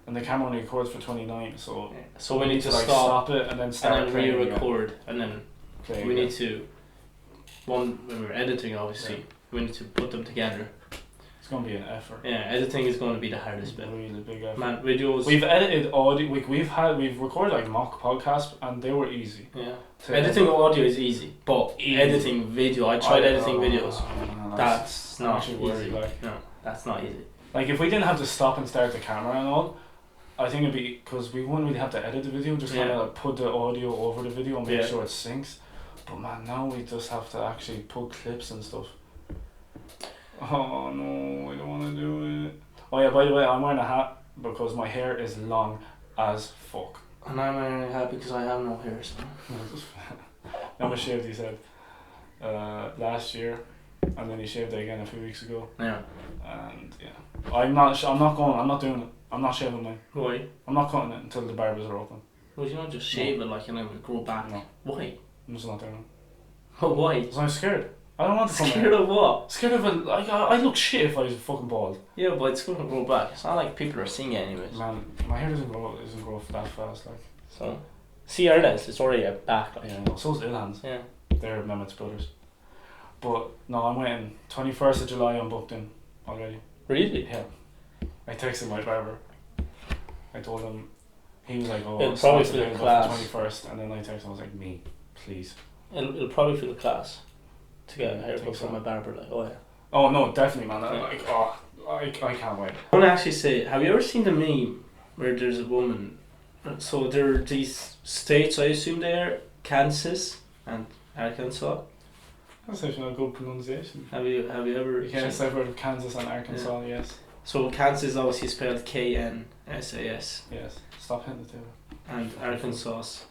Speaker 2: and the camera only records for 29, so...
Speaker 1: Yeah. So we need to
Speaker 2: like stop it and then start
Speaker 1: and then re-record and then we need to... when we're editing obviously, we need to put them together.
Speaker 2: It's going to be an effort.
Speaker 1: Yeah, editing is going to be the hardest bit.
Speaker 2: Really big effort.
Speaker 1: Man, videos...
Speaker 2: We've edited audio, we've recorded like mock podcasts and they were easy.
Speaker 1: Yeah. Editing audio is easy, but editing video, I tried editing videos. That's not easy. No, that's not easy.
Speaker 2: Like if we didn't have to stop and start the camera and all, I think it'd be, because we wouldn't really have to edit the video, just kind of like put the audio over the video and make sure it syncs. But man, now we just have to actually put clips and stuff. Oh no, I don't want to do it. Oh yeah, by the way, I'm wearing a hat because my hair is long as fuck.
Speaker 1: And I'm wearing a hat because I have no hair, so...
Speaker 2: Never shaved his head last year, and then he shaved it again a few weeks ago.
Speaker 1: Yeah.
Speaker 2: And yeah, I'm not doing it. I'm not shaving mine.
Speaker 1: Why?
Speaker 2: I'm not cutting it until the barbers are open.
Speaker 1: Would you not just shave it like and then grow back?
Speaker 2: No.
Speaker 1: Why?
Speaker 2: I'm just not doing it.
Speaker 1: Oh, why?
Speaker 2: Because I'm scared. I don't want to come
Speaker 1: Scared of what?
Speaker 2: Scared of it. Like, I look shit if I was fucking bald.
Speaker 1: Yeah, but it's gonna grow back. It's not like people are seeing it anyways.
Speaker 2: Man, my hair doesn't grow that fast. Like.
Speaker 1: So, see Ireland's, it's already back. Like.
Speaker 2: Yeah, so's Ilhan's.
Speaker 1: Yeah.
Speaker 2: They're Mehmet's brothers. But no, I'm waiting. 21st of July, I'm booked in already.
Speaker 1: Really?
Speaker 2: Yeah. I texted my barber. I told him. He was like, "Oh,
Speaker 1: it'll probably feel the class."
Speaker 2: 21st, and then I texted him. I was like, "Me, please."
Speaker 1: It'll probably feel the class to get a haircut from my barber. Like, oh yeah.
Speaker 2: Oh no, definitely, man. Like, I can't wait.
Speaker 1: I want to actually say, have you ever seen the meme where there's a woman? So there are these states, I assume they're Kansas and Arkansas.
Speaker 2: That's actually a good pronunciation.
Speaker 1: Have you ever?
Speaker 2: Yes, I've heard of Kansas and Arkansas. Yeah. Yes.
Speaker 1: So Kansas obviously spelled KNSAS.
Speaker 2: Yes. Stop hitting the table.
Speaker 1: And Arkansas.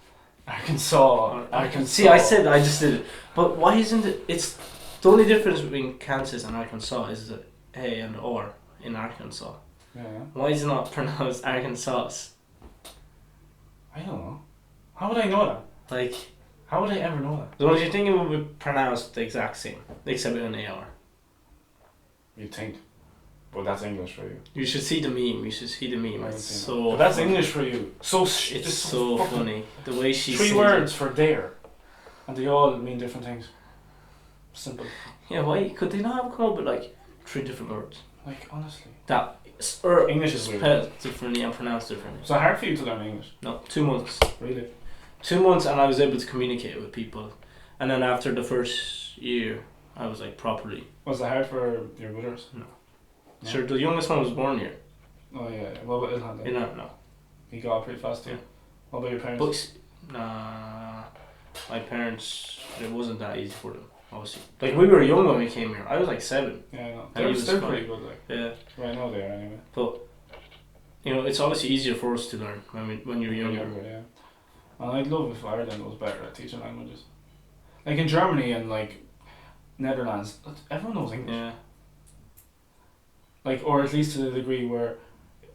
Speaker 2: Arkansas.
Speaker 1: See, I just did it. But why isn't it? It's the only difference between Kansas and Arkansas is the A and R in Arkansas.
Speaker 2: Yeah.
Speaker 1: Why is it not pronounced Arkansas?
Speaker 2: I don't know. How would I know that?
Speaker 1: Like,
Speaker 2: how would I ever know that?
Speaker 1: Don't you think it would be pronounced the exact same, except with an AR?
Speaker 2: You'd think. But that's English for you.
Speaker 1: You should see the meme. It's so.
Speaker 2: But that's English for you.
Speaker 1: It's so funny the way she.
Speaker 2: 3 words for there, and they all mean different things. Simple.
Speaker 1: Yeah, why could they not have come up with like 3 different words?
Speaker 2: Like honestly.
Speaker 1: That or
Speaker 2: English is
Speaker 1: spelled differently and pronounced differently.
Speaker 2: Is it hard for you to learn English?
Speaker 1: No, 2 months.
Speaker 2: Really?
Speaker 1: 2 months, and I was able to communicate with people, and then after the first year, I was like properly.
Speaker 2: Was it hard for your brothers?
Speaker 1: No. Sure, the youngest one was born here.
Speaker 2: Oh yeah. What about Ilhan then?
Speaker 1: No.
Speaker 2: He got up pretty fast too.
Speaker 1: Yeah.
Speaker 2: What about your parents?
Speaker 1: Nah, my parents, it wasn't that easy for them, obviously. Like, we were young when we came here. I was like 7.
Speaker 2: Yeah, I know.
Speaker 1: They're
Speaker 2: still pretty good, like.
Speaker 1: Yeah.
Speaker 2: Right now they are anyway.
Speaker 1: But, you know, it's obviously easier for us to learn when you're younger.
Speaker 2: Yeah. And I'd love if Ireland was better at teaching languages. Like in Germany and like Netherlands, everyone knows English.
Speaker 1: Yeah.
Speaker 2: Like, or at least to the degree where,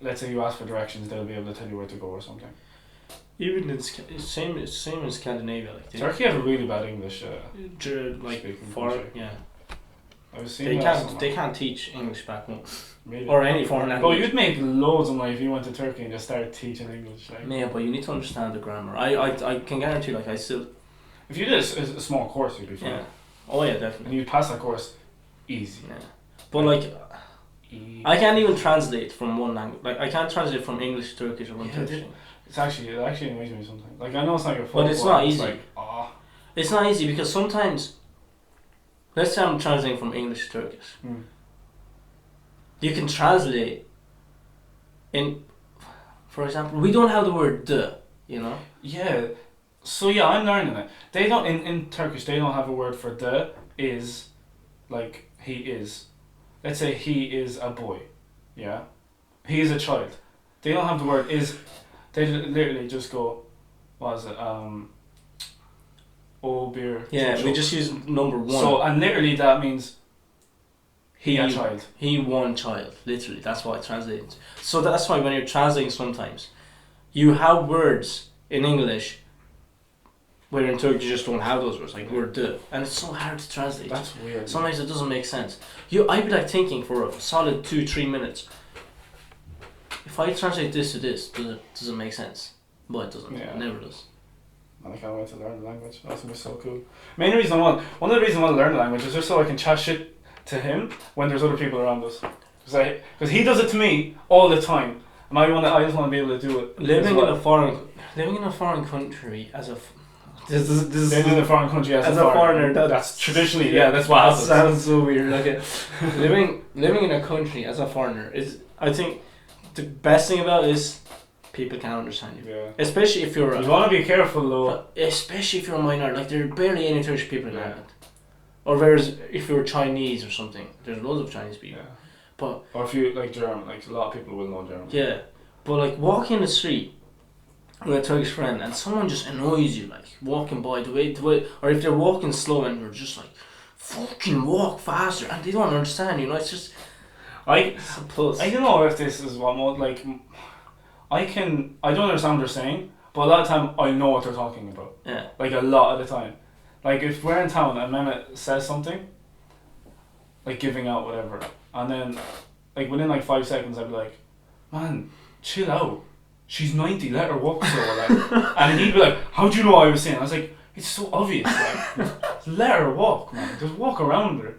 Speaker 2: let's say you ask for directions, they'll be able to tell you where to go or something.
Speaker 1: Even it's same in Scandinavia. Like
Speaker 2: Turkey have a really bad English.
Speaker 1: Yeah.
Speaker 2: I was seeing
Speaker 1: they can't teach English back home.
Speaker 2: Really?
Speaker 1: Or any foreign language.
Speaker 2: Well, you'd make loads of money if you went to Turkey and just started teaching English. Like.
Speaker 1: Yeah, but you need to understand the grammar. I can guarantee, like, I still.
Speaker 2: If you did a small course, you'd be fine.
Speaker 1: Yeah. Oh yeah, definitely.
Speaker 2: And you'd pass that course easy.
Speaker 1: Yeah. But like. I can't even translate from one language. Like, I can't translate from English to Turkish or from Turkish.
Speaker 2: It actually annoys me sometimes. Like, I know it's not your fault.
Speaker 1: But it's not easy.
Speaker 2: Like,
Speaker 1: It's not easy because sometimes, let's say I'm translating from English to Turkish. You can translate for example, we don't have the word "the," you know?
Speaker 2: Yeah. So yeah, I'm learning it. They don't, in Turkish, they don't have a word for "the," is, like, he is. Let's say he is a boy, yeah? He is a child. They don't have the word is, they literally just go, what is it, O beer.
Speaker 1: Yeah, we just use number 1.
Speaker 2: So, and literally that means he a child.
Speaker 1: He one child, literally. That's why it translates. So that's why when you're translating sometimes, you have words in English where in Turkish you just don't have those words, like word de. And it's so hard to translate.
Speaker 2: That's weird.
Speaker 1: Sometimes it doesn't make sense. I'd be like thinking for a solid 2-3 minutes, if I translate this to this, does it make sense? But it doesn't.
Speaker 2: Yeah.
Speaker 1: It never does.
Speaker 2: Man, I can't wait to learn the language. That's gonna be so cool. One of the reasons I want to learn the language is just so I can chat shit to him when there's other people around us. Because he does it to me all the time, and I just want to be able to do it.
Speaker 1: Living in a foreign country as a
Speaker 2: living in a foreign country as a
Speaker 1: foreigner.
Speaker 2: That's traditionally that's what happens.
Speaker 1: Sounds so weird. Like living in a country as a foreigner is, I think, the best thing about it is people can't understand you.
Speaker 2: Yeah.
Speaker 1: Especially if you're.
Speaker 2: You want to be careful though.
Speaker 1: Especially if you're a minority. Like there are barely any Turkish people in Ireland. Or there's, if you're Chinese or something, there's loads of Chinese people. Yeah.
Speaker 2: Or if you like German, like a lot of people will know German.
Speaker 1: Yeah. But like walking the street with a Turkish friend and someone just annoys you, like walking by the way, or if they're walking slow and you're just like, fucking walk faster, and they don't understand, it's just.
Speaker 2: I don't know if this is what like. I don't understand what they're saying, but a lot of the time I know what they're talking about.
Speaker 1: Yeah.
Speaker 2: Like a lot of the time. Like if we're in town and Mehmet says something, like giving out whatever, and then like within like 5 seconds I'd be like, man, chill out. She's 90, let her walk slow. Like, and he'd be like, how do you know what I was saying? I was like, it's so obvious. Like, let her walk, man. Just walk around her.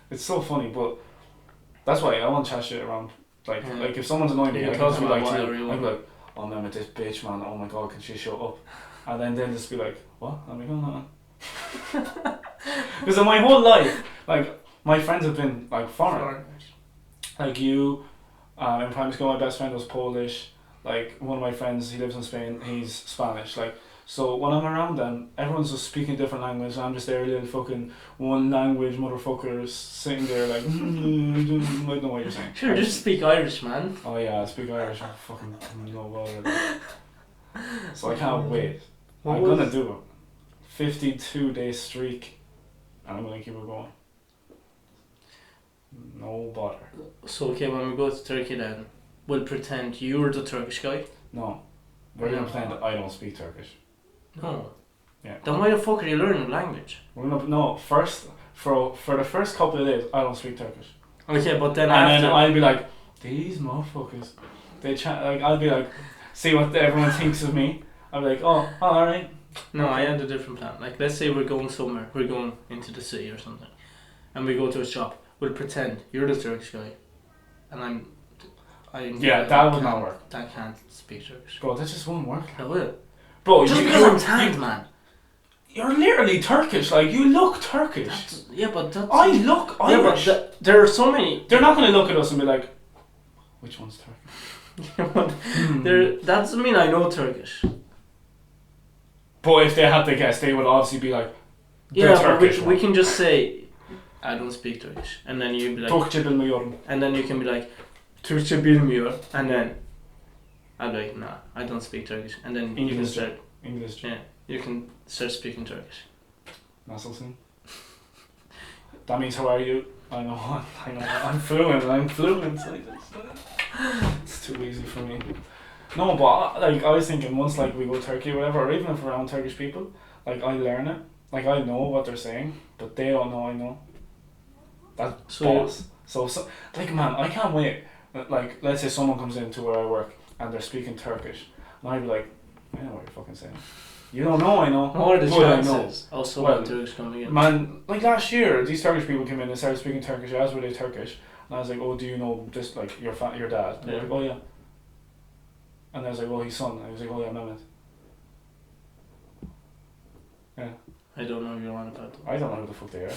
Speaker 2: It's so funny, but that's why I want to chat shit around. Like if someone's annoying me, I can be like, I'd be like, oh man, with this bitch, man. Oh my god, can she shut up? And then just be like, what? I'm like, oh no. Because in my whole life, like my friends have been like foreigners. Like you, in primary school, my best friend was Polish. Like one of my friends, he lives in Spain. He's Spanish. Like so, when I'm around them, everyone's just speaking different language. And I'm just there, little fucking one language motherfuckers sitting there like, I don't know what you're saying.
Speaker 1: Sure, just speak Irish, man.
Speaker 2: Oh yeah, I speak Irish. I fucking know about it. So I can't wait. I'm gonna do it. 52-day streak, and I'm gonna keep it going. No bother.
Speaker 1: So okay, when we go to Turkey then, we'll pretend you're the Turkish guy.
Speaker 2: No, we're gonna pretend that I don't speak Turkish.
Speaker 1: No.
Speaker 2: Yeah.
Speaker 1: Then why the fuck are you learning the language?
Speaker 2: First for the first couple of days I don't speak Turkish.
Speaker 1: Okay, but then
Speaker 2: then I'll be like, these motherfuckers. They chat like I'll be like, see what everyone thinks of me. I'll be like, oh alright.
Speaker 1: No, I had a different plan. Like, let's say we're going somewhere. We're going into the city or something. And we go to a shop. We'll pretend you're the Turkish guy. And
Speaker 2: that would not work.
Speaker 1: That can't speak Turkish.
Speaker 2: Bro, that just won't work.
Speaker 1: That will.
Speaker 2: Bro,
Speaker 1: just because I'm tanned, man.
Speaker 2: You're literally Turkish. Like, you look Turkish. I look Irish.
Speaker 1: Yeah, but there are so many.
Speaker 2: They're not going to look at us and be like, which one's Turkish?
Speaker 1: That doesn't mean I know Turkish.
Speaker 2: But if they had to guess, they would obviously be like,
Speaker 1: Turkish. But we can just say, I don't speak Turkish, and then you'd be like,
Speaker 2: Türkçe bilmiyorum.
Speaker 1: And then you can be like, Türkçe bilmiyor, and then I'd be like, nah, I don't speak Turkish, and then
Speaker 2: English.
Speaker 1: You can start.
Speaker 2: English.
Speaker 1: Yeah, you can start speaking Turkish.
Speaker 2: Nasılsın? That means how are you? I know. I'm fluent. It's too easy for me. No, but like I was thinking once like we go to Turkey or whatever, or even if we're around Turkish people, like I learn it. Like I know what they're saying, but they don't know I know. That's boss. So like man, I can't wait. Like let's say someone comes into where I work and they're speaking Turkish, and I'd be like, I know what you're fucking saying. You don't know I know.
Speaker 1: What are the chances? Also,
Speaker 2: well,
Speaker 1: Turkish coming in.
Speaker 2: Man, like last year, these Turkish people came in and started speaking Turkish. I asked were they Turkish, and I was like, oh, do you know this like your dad? And they were like, oh yeah. And I was like, well, his son. And I was like, oh yeah, Mehmet. Yeah.
Speaker 1: I don't know who you're on about.
Speaker 2: I don't know who the fuck they are.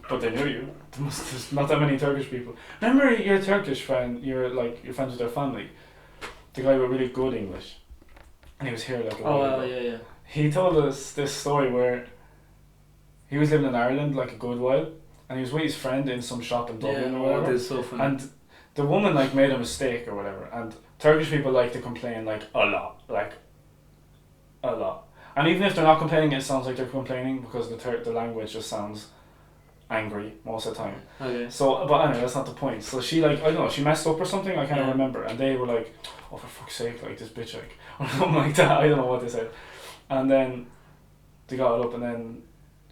Speaker 2: But they knew you. There's not that many Turkish people. Remember your Turkish friend, you're friends with their family? The guy with really good English. And he was here like a while ago.
Speaker 1: Yeah.
Speaker 2: He told us this story where he was living in Ireland like a good while, and he was with his friend in some shop in Dublin or whatever.
Speaker 1: That's so funny.
Speaker 2: And the woman like made a mistake or whatever, and Turkish people like to complain like a lot. And even if they're not complaining, it sounds like they're complaining because the language just sounds angry most of the time.
Speaker 1: Okay.
Speaker 2: So, but anyway, that's not the point. So she like, I don't know, she messed up or something, I can't remember. And they were like, oh, for fuck's sake, like, this bitch, like, or something like that. I don't know what they said. And then they got it up and then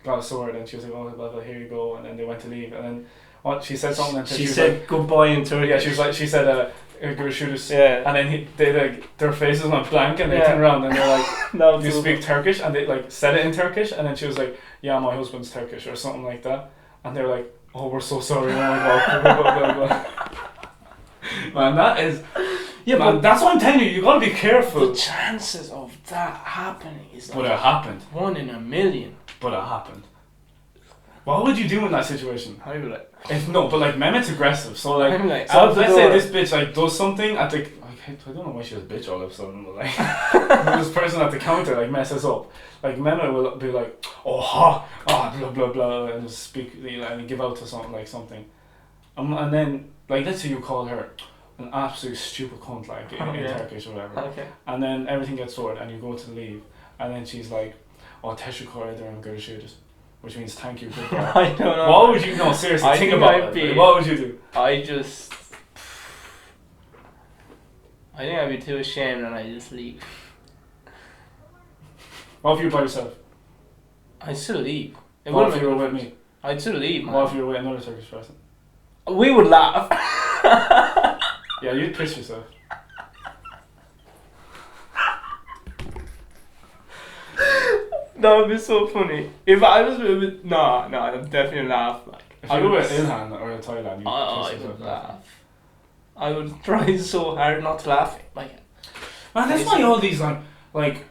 Speaker 2: got a sword and she was like, oh, blah, blah, here you go. And then they went to leave. And then what she said something. And
Speaker 1: she said like, goodbye in Turkish.
Speaker 2: Yeah, she said, görüşürüz.
Speaker 1: Yeah.
Speaker 2: And then they like, their faces went blank and they turned around and they're like, no, do you speak Turkish? And they like said it in Turkish. And then she was like, yeah, my husband's Turkish or something like that. And they're like, oh, we're so sorry. Oh my god. Blah, blah, blah. Man, that is. Yeah, man, that's what I'm telling you. You gotta be careful.
Speaker 1: The chances of that happening is like.
Speaker 2: But it happened.
Speaker 1: 1 in a million.
Speaker 2: But it happened. What would you do in that situation?
Speaker 1: I'd be like.
Speaker 2: No, but like Mehmet's aggressive. So like,
Speaker 1: so
Speaker 2: let's say this bitch like does something at the. I don't know why she was a bitch all of a sudden, but like this person at the counter like messes up. Like Mehmet will be like, blah blah blah, and just speak, and give out to something, and then like let's say you call her an absolute stupid cunt like in Turkish or whatever, and then everything gets sorted and you go to leave, and then she's like, oh, teşekkür ederim, görüşürüz, which means thank you, goodbye.
Speaker 1: I don't know.
Speaker 2: What would you? No, seriously, think about it. What would you do?
Speaker 1: I think I'd be too ashamed and I'd just leave.
Speaker 2: What if you're by yourself?
Speaker 1: I'd still leave.
Speaker 2: What if you were with me?
Speaker 1: I'd still leave, man.
Speaker 2: What if you were with another Turkish person?
Speaker 1: We would laugh.
Speaker 2: Yeah, you'd piss yourself.
Speaker 1: That would be so funny. If I was with... No, I'd definitely laugh. Like,
Speaker 2: if you were in Ilhan or Thailand, you'd
Speaker 1: I would laugh. I would try so hard not to laugh. Like,
Speaker 2: man, that's why all these like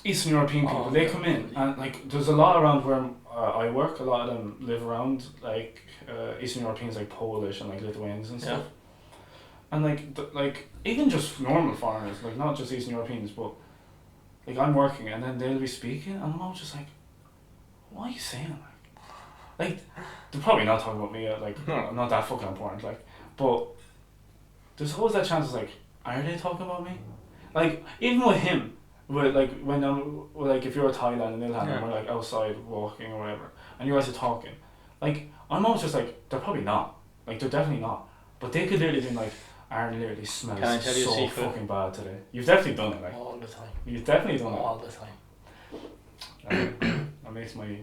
Speaker 2: Eastern European people, they come in and like there's a lot around where I work. A lot of them live around like Eastern Europeans, like Polish and like Lithuanians and stuff. And like even just normal foreigners, like not just Eastern Europeans, but like I'm working and then they'll be speaking and I'm always just like, what are you saying? Like they're probably not talking about me. Like I'm not that fucking important. Like, but there's always that chance. Like, are they talking about me? Like, even with him, with like when like if you're in Thailand and Ilhan and we're like outside walking or whatever, and you guys are talking, like I'm always just like they're probably not. Like they're definitely not. But they could literally be like, Aaron literally smells so fucking bad today. You've definitely done it, like
Speaker 1: all the time.
Speaker 2: You've definitely done it
Speaker 1: all the time.
Speaker 2: That makes my.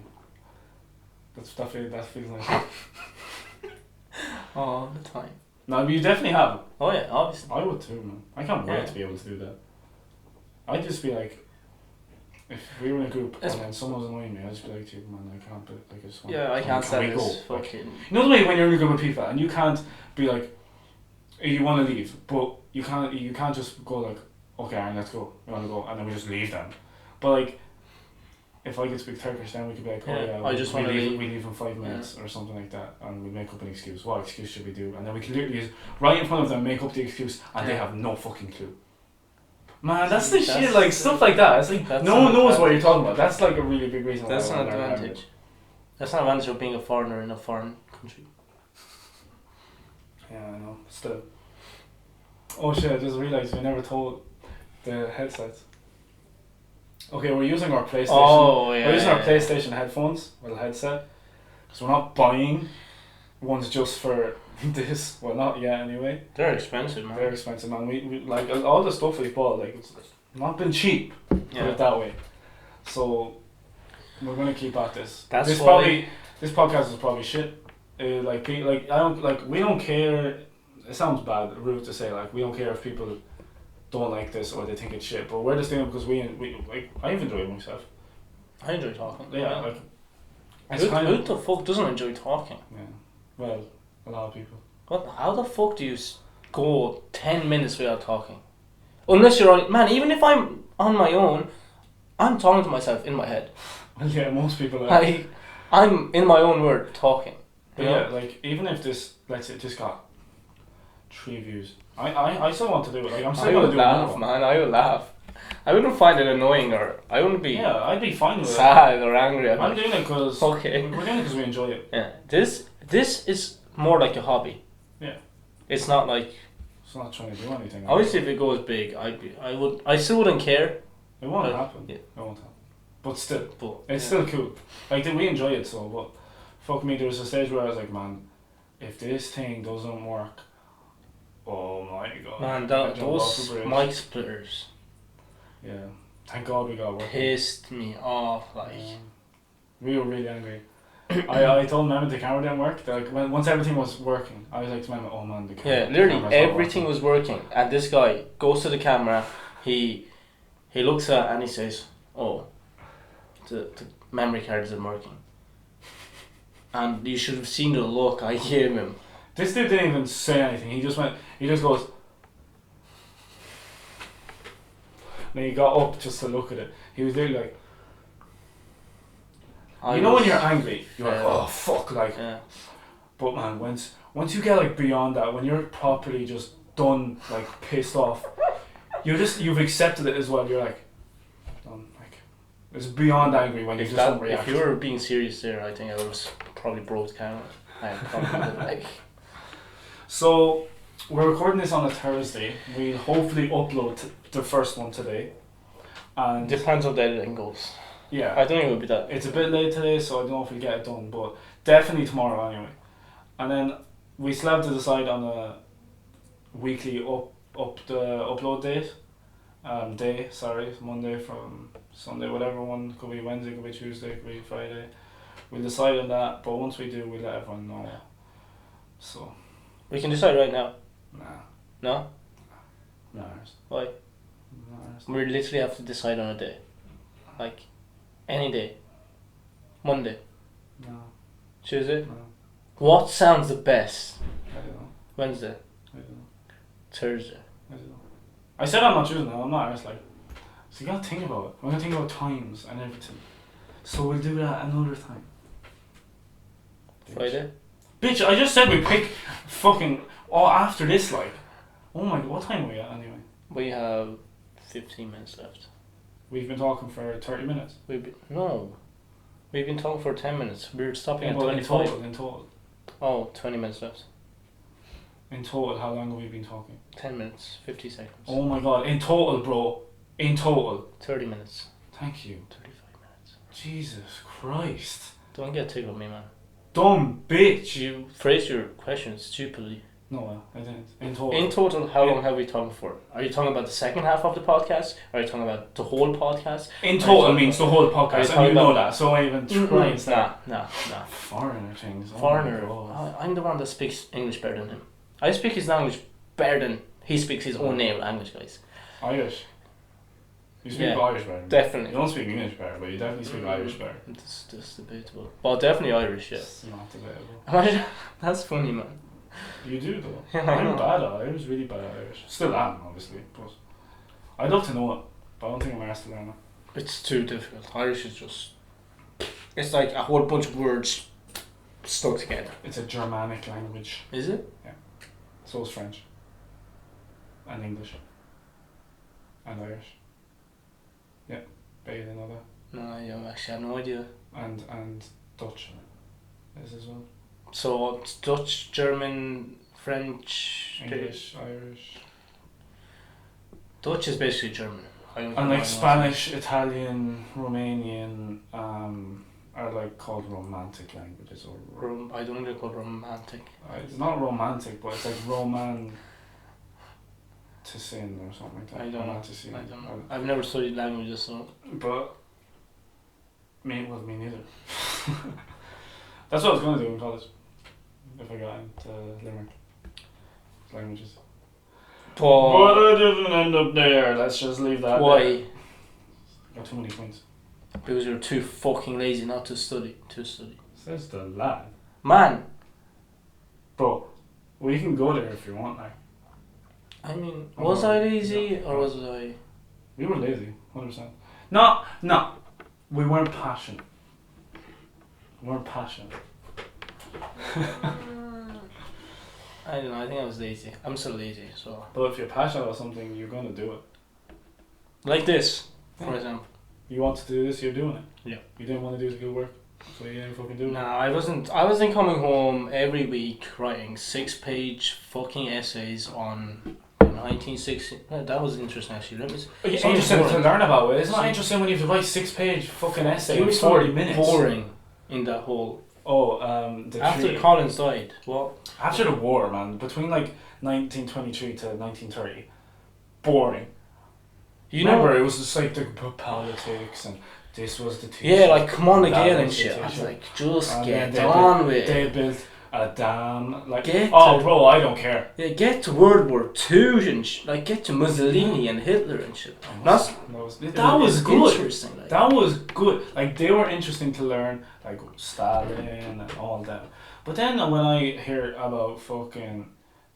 Speaker 2: That feels like.
Speaker 1: All the time.
Speaker 2: No, but you definitely have.
Speaker 1: Oh yeah, obviously.
Speaker 2: I would too, man. I can't wait to be able to do that. I'd just be like, if we were in a group and then someone was annoying me, I'd just be like, dude, man, I can't. Like, I just want.
Speaker 1: Yeah, I can't stand this fucking.
Speaker 2: Like, you know the way when you're in a group of people and you can't be like, you want to leave, but you can't just go like, okay, Aaron, let's go. We want to go, and then we just leave them. But like, if I could speak Turkish, then we could be like,
Speaker 1: I just want to leave.
Speaker 2: We leave in 5 minutes or something like that, and we make up an excuse. What excuse should we do? And then we can literally just right in front of them make up the excuse, and they have no fucking clue. Man, that's the shit. Like stuff like that. It's like no one knows what you're talking about. That's like a really big reason.
Speaker 1: That's an advantage. That's an advantage of being a foreigner in a foreign country.
Speaker 2: Yeah, I know. Still. Oh shit! I just realized we never told the headsets. Okay, we're using our PlayStation.
Speaker 1: Oh yeah.
Speaker 2: We're using our PlayStation headphones, or headset, because we're not buying ones just for this. Well, not yet anyway.
Speaker 1: They're expensive, man.
Speaker 2: They're expensive, man. We like all the stuff we've bought. Like it's not been cheap. Put it that way. So we're gonna keep at this. This podcast is probably shit. Like I don't like. We don't care. It sounds bad, rude to say. Like we don't care if people don't like this or they think it's shit, but we're just doing it because we like I even enjoy it myself.
Speaker 1: I enjoy talking.
Speaker 2: Yeah, like
Speaker 1: who the fuck doesn't enjoy talking?
Speaker 2: Yeah, well, a lot of people.
Speaker 1: What? How the fuck do you go 10 minutes without talking? Unless you're on, man. Even if I'm on my own, I'm talking to myself in my head.
Speaker 2: Well, yeah, most people are.
Speaker 1: I'm in my own word talking.
Speaker 2: But yeah, like even if this, let's say, this got 3 views. I still want to do it. Like I'm still gonna do it.
Speaker 1: I would laugh. I wouldn't find it annoying or I wouldn't be.
Speaker 2: Yeah, I'd be fine with
Speaker 1: sad or angry.
Speaker 2: I'm doing it because we're doing it because we enjoy it.
Speaker 1: Yeah, this is more like a hobby.
Speaker 2: Yeah,
Speaker 1: it's not like.
Speaker 2: It's not trying to do anything.
Speaker 1: Obviously, if it goes big, I still wouldn't care.
Speaker 2: It won't happen.
Speaker 1: Yeah.
Speaker 2: It won't happen. But still, it's still cool. Like, we enjoy it so, but fuck me, there was a stage where I was like, man, if this thing doesn't work, oh my god.
Speaker 1: Man, those mic splitters.
Speaker 2: Yeah. Thank God we got working.
Speaker 1: Pissed me off, like.
Speaker 2: We were really angry. I told Mehmet the camera didn't work. Like, once everything was working, I was like to Mehmet, oh man, the camera.
Speaker 1: Yeah, literally everything was working. And this guy goes to the camera, he looks at it and he says, oh, the memory card isn't working. And you should have seen the look I gave him.
Speaker 2: This dude didn't even say anything. He just goes. And he got up just to look at it. He was literally like, when you're angry, you're like, oh fuck, like. Yeah. But man, once you get like beyond that, when you're properly just done, like pissed off, you've accepted it as well. You're like, done. Like, it's beyond angry when you just don't react.
Speaker 1: If you were being serious there, I think I was probably broke the camera. Like.
Speaker 2: So we're recording this on a Thursday. We'll hopefully upload the first one today. And
Speaker 1: depends on the editing goes.
Speaker 2: Yeah.
Speaker 1: I don't think it will be that.
Speaker 2: It's a bit late today, so I don't know if we'll get it done, but definitely tomorrow anyway. And then we still have to decide on a weekly the upload date. Monday from Sunday, whatever one. Could be Wednesday, could be Tuesday, could be Friday. We'll decide on that, but once we do, we'll let everyone know. So.
Speaker 1: We can decide right now.
Speaker 2: Nah.
Speaker 1: No?
Speaker 2: No.
Speaker 1: Why? No. We literally have to decide on a day. Like, any day. Monday.
Speaker 2: No.
Speaker 1: Tuesday?
Speaker 2: No.
Speaker 1: What sounds the best?
Speaker 2: I don't know.
Speaker 1: Wednesday?
Speaker 2: I don't know.
Speaker 1: Thursday?
Speaker 2: I don't know. I said I'm not choosing it, I'm not. It's like, so you gotta think about it. We're gonna think about times and everything. So we'll do that another time.
Speaker 1: Friday?
Speaker 2: Bitch, I just said we pick fucking after this, like. Oh my god, what time are we at anyway?
Speaker 1: We have 15 minutes left.
Speaker 2: We've been talking for 30 minutes.
Speaker 1: We've been talking for 10 minutes. We're stopping at 25.
Speaker 2: In total.
Speaker 1: Oh, 20 minutes left.
Speaker 2: In total, how long have we been talking?
Speaker 1: 10 minutes, 50 seconds.
Speaker 2: Oh my god, in total, bro. In total.
Speaker 1: 30 minutes.
Speaker 2: Thank you.
Speaker 1: 35 minutes.
Speaker 2: Jesus Christ.
Speaker 1: Don't get tickled me, man.
Speaker 2: Dumb bitch.
Speaker 1: You phrased your question stupidly.
Speaker 2: No, I didn't. In total.
Speaker 1: In total, how long have we talked for? Are you talking about the second half of the podcast? Or are you talking about the whole podcast?
Speaker 2: In total means the whole podcast, and you know that, so I even trying
Speaker 1: Nah.
Speaker 2: Foreigner things.
Speaker 1: Foreigner. I'm the one that speaks English better than him. I speak his language better than he speaks his own native language, guys.
Speaker 2: Irish. You speak Irish better.
Speaker 1: Definitely.
Speaker 2: You don't speak English better, but you definitely speak Irish better.
Speaker 1: That's debatable. But definitely Irish, yeah.
Speaker 2: It's not debatable.
Speaker 1: That's funny, man.
Speaker 2: You do though. Yeah, I'm bad at Irish, really bad at Irish. Still am, obviously, but I'd love to know it, but I don't think I'm asked to learn it.
Speaker 1: It's too difficult. Irish is just... It's like a whole bunch of words stuck together.
Speaker 2: It's a Germanic language.
Speaker 1: Is it?
Speaker 2: Yeah. So is French. And English. And Irish. Yeah. Bet you didn't know that.
Speaker 1: No, I actually have no idea.
Speaker 2: And Dutch is as well.
Speaker 1: So it's Dutch, German, French,
Speaker 2: English, Irish.
Speaker 1: Dutch is basically German.
Speaker 2: And like Spanish, Italian, Romanian are like called romantic languages or.
Speaker 1: I don't think they're called romantic.
Speaker 2: It's not romantic, but it's like Roman to sin or something like that.
Speaker 1: I don't know. I've never studied languages, so.
Speaker 2: But me neither. That's what I was going to do in college. If I got into Limerick languages. But I didn't end up there. Let's just leave that.
Speaker 1: Why?
Speaker 2: There. Got too many points.
Speaker 1: Because you're too fucking lazy not to study.
Speaker 2: Says the lad.
Speaker 1: Man.
Speaker 2: Bro, well, you can go there if you want, like.
Speaker 1: I mean, was I lazy or was I?
Speaker 2: We were lazy, 100%. No. We weren't passionate.
Speaker 1: I don't know, I think I was lazy. I'm still lazy, so.
Speaker 2: But if you're passionate about something, you're going to do it.
Speaker 1: Like this, for example.
Speaker 2: You want to do this, you're doing it.
Speaker 1: Yeah.
Speaker 2: You didn't want to do the good work, so you didn't fucking do it.
Speaker 1: No, I wasn't coming home every week writing 6-page fucking essays on, 1960. That was interesting actually. Let me.
Speaker 2: It's interesting to learn about it. It's not interesting when you have to write 6-page fucking essay in 40 minutes.
Speaker 1: Boring in that whole. After Collins died, what?
Speaker 2: After the war, man, between like 1923 to 1930, boring. You remember it was just like the politics and this was the teacher.
Speaker 1: Yeah, like come on again and shit. I was like, just get on with it.
Speaker 2: They built a dam, like bro, I don't care.
Speaker 1: Yeah, get to World War II and like get to Mussolini and Hitler and shit. That was good. Interesting. Like.
Speaker 2: That was good. Like they were interesting to learn, like Stalin and all that. But then when I hear about fucking,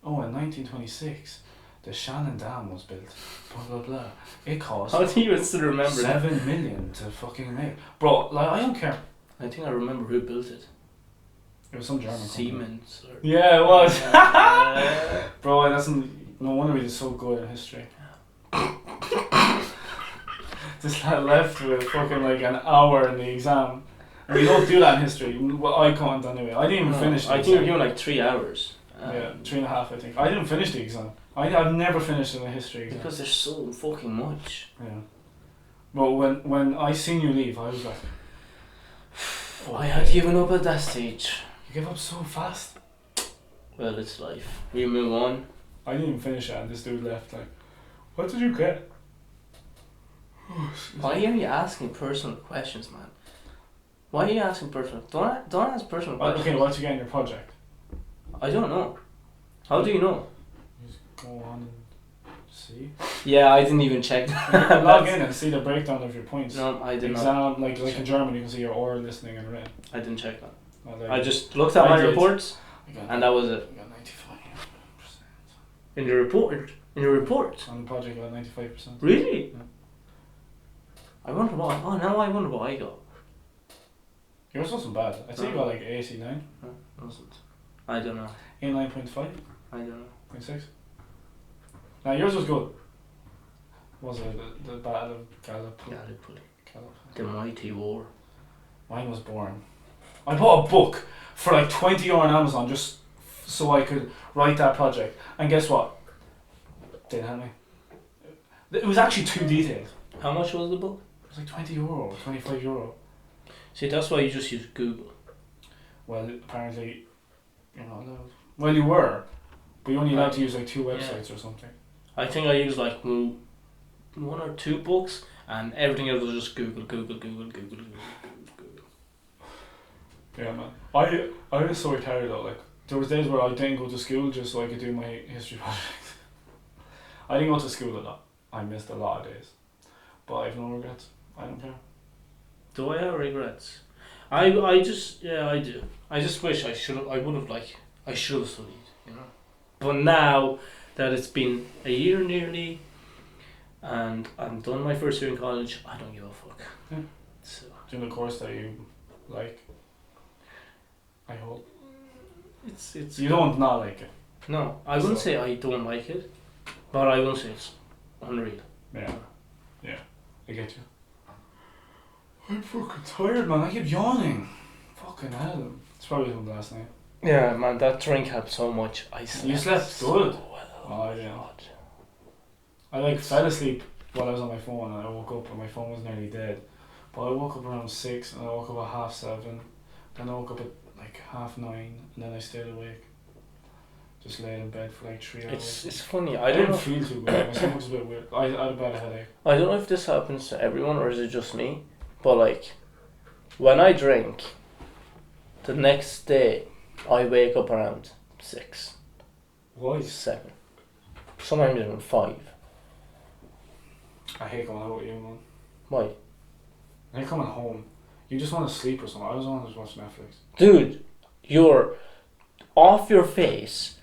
Speaker 2: in 1926, the Shannon Dam was built. Blah blah blah. It cost.
Speaker 1: How do you still remember?
Speaker 2: 7 million to fucking make. Bro, like I don't care.
Speaker 1: I think I remember who built it.
Speaker 2: It was some German
Speaker 1: Siemens. Or
Speaker 2: yeah, it was. Bro, no wonder we did so good in history. Just left with fucking like an hour in the exam. And we don't do that in history. Well, I can't anyway. I didn't even finish.
Speaker 1: I think we were doing like 3 hours.
Speaker 2: Yeah, 3.5 I think. I didn't finish the exam. I've never finished in a history exam.
Speaker 1: Because there's so fucking much.
Speaker 2: Yeah. But when I seen you leave, I was like,
Speaker 1: why had you given up at that stage?
Speaker 2: You give up so fast.
Speaker 1: Well, it's life. We move on.
Speaker 2: I didn't even finish it and this dude left like, what did you get?
Speaker 1: Why are you asking personal questions, man? Why are you asking personal? Don't ask personal questions.
Speaker 2: Okay, what you get in your project?
Speaker 1: I don't know. How do you know?
Speaker 2: Just go on and see.
Speaker 1: Yeah, I didn't even check that.
Speaker 2: Log in and see the breakdown of your points.
Speaker 1: No, I didn't.
Speaker 2: Exam, like in German, you can see your oral, listening, and written.
Speaker 1: I didn't check that.
Speaker 2: Well,
Speaker 1: I just looked at my reports, and that was it.
Speaker 2: I got 95%.
Speaker 1: In your report? In your report?
Speaker 2: On the project, I got 95%.
Speaker 1: Really?
Speaker 2: Yeah.
Speaker 1: I wonder what. Oh, now I wonder what I got.
Speaker 2: Yours wasn't bad. I'd say you got like 89.
Speaker 1: No, it wasn't. I don't know.
Speaker 2: 89.5?
Speaker 1: I don't know.
Speaker 2: 0.6? Now yours was good. Was it the Battle of Gallipoli?
Speaker 1: The Mighty War.
Speaker 2: Mine was boring. I bought a book for like €20 on Amazon just so I could write that project. And guess what? Didn't help me. It was actually too detailed.
Speaker 1: How much was the book?
Speaker 2: It was like €20, €25.
Speaker 1: See, that's why you just use Google.
Speaker 2: Well, apparently, you're not allowed. Well, you were, but you're only allowed to use like 2 websites or something.
Speaker 1: I think I used like 1 or 2 books, and everything else was just Google.
Speaker 2: Yeah, man. I was so tired though. Like there was days where I didn't go to school just so I could do my history project. I didn't go to school a lot. I missed a lot of days, but I have no regrets. I don't care.
Speaker 1: Do I have regrets? I do. I just wish I would have studied, you know. But now that it's been a year nearly, and I'm done my first year in college, I don't give a fuck.
Speaker 2: Yeah.
Speaker 1: So.
Speaker 2: Doing the course that you like. I hope.
Speaker 1: It's.
Speaker 2: You don't not like it.
Speaker 1: No, I wouldn't say I don't like it, but I will say it's unreal.
Speaker 2: Yeah. Yeah, I get you. I'm fucking tired, man. I keep yawning. Fucking hell. It's probably from last night.
Speaker 1: Yeah, man, that drink helped so much.
Speaker 2: You slept good.
Speaker 1: So well.
Speaker 2: Oh, yeah. I like fell asleep while I was on my phone and I woke up and my phone was nearly dead. But I woke up around 6 and I woke up at 7:30. Then I woke up at like 9:30 and then I stayed awake. Just laid in bed for like 3 hours.
Speaker 1: It's funny.
Speaker 2: I didn't feel too good. My stomach was a bit weird. I had a bad headache.
Speaker 1: I don't know if this happens to everyone or is it just me. But like, when I drink, the next day, I wake up around 6.
Speaker 2: Why?
Speaker 1: 7. Sometimes even 5.
Speaker 2: I hate going out with you, man.
Speaker 1: Why?
Speaker 2: I hate coming home. You just want to sleep or something. I just want to just watch Netflix.
Speaker 1: Dude, you're off your face.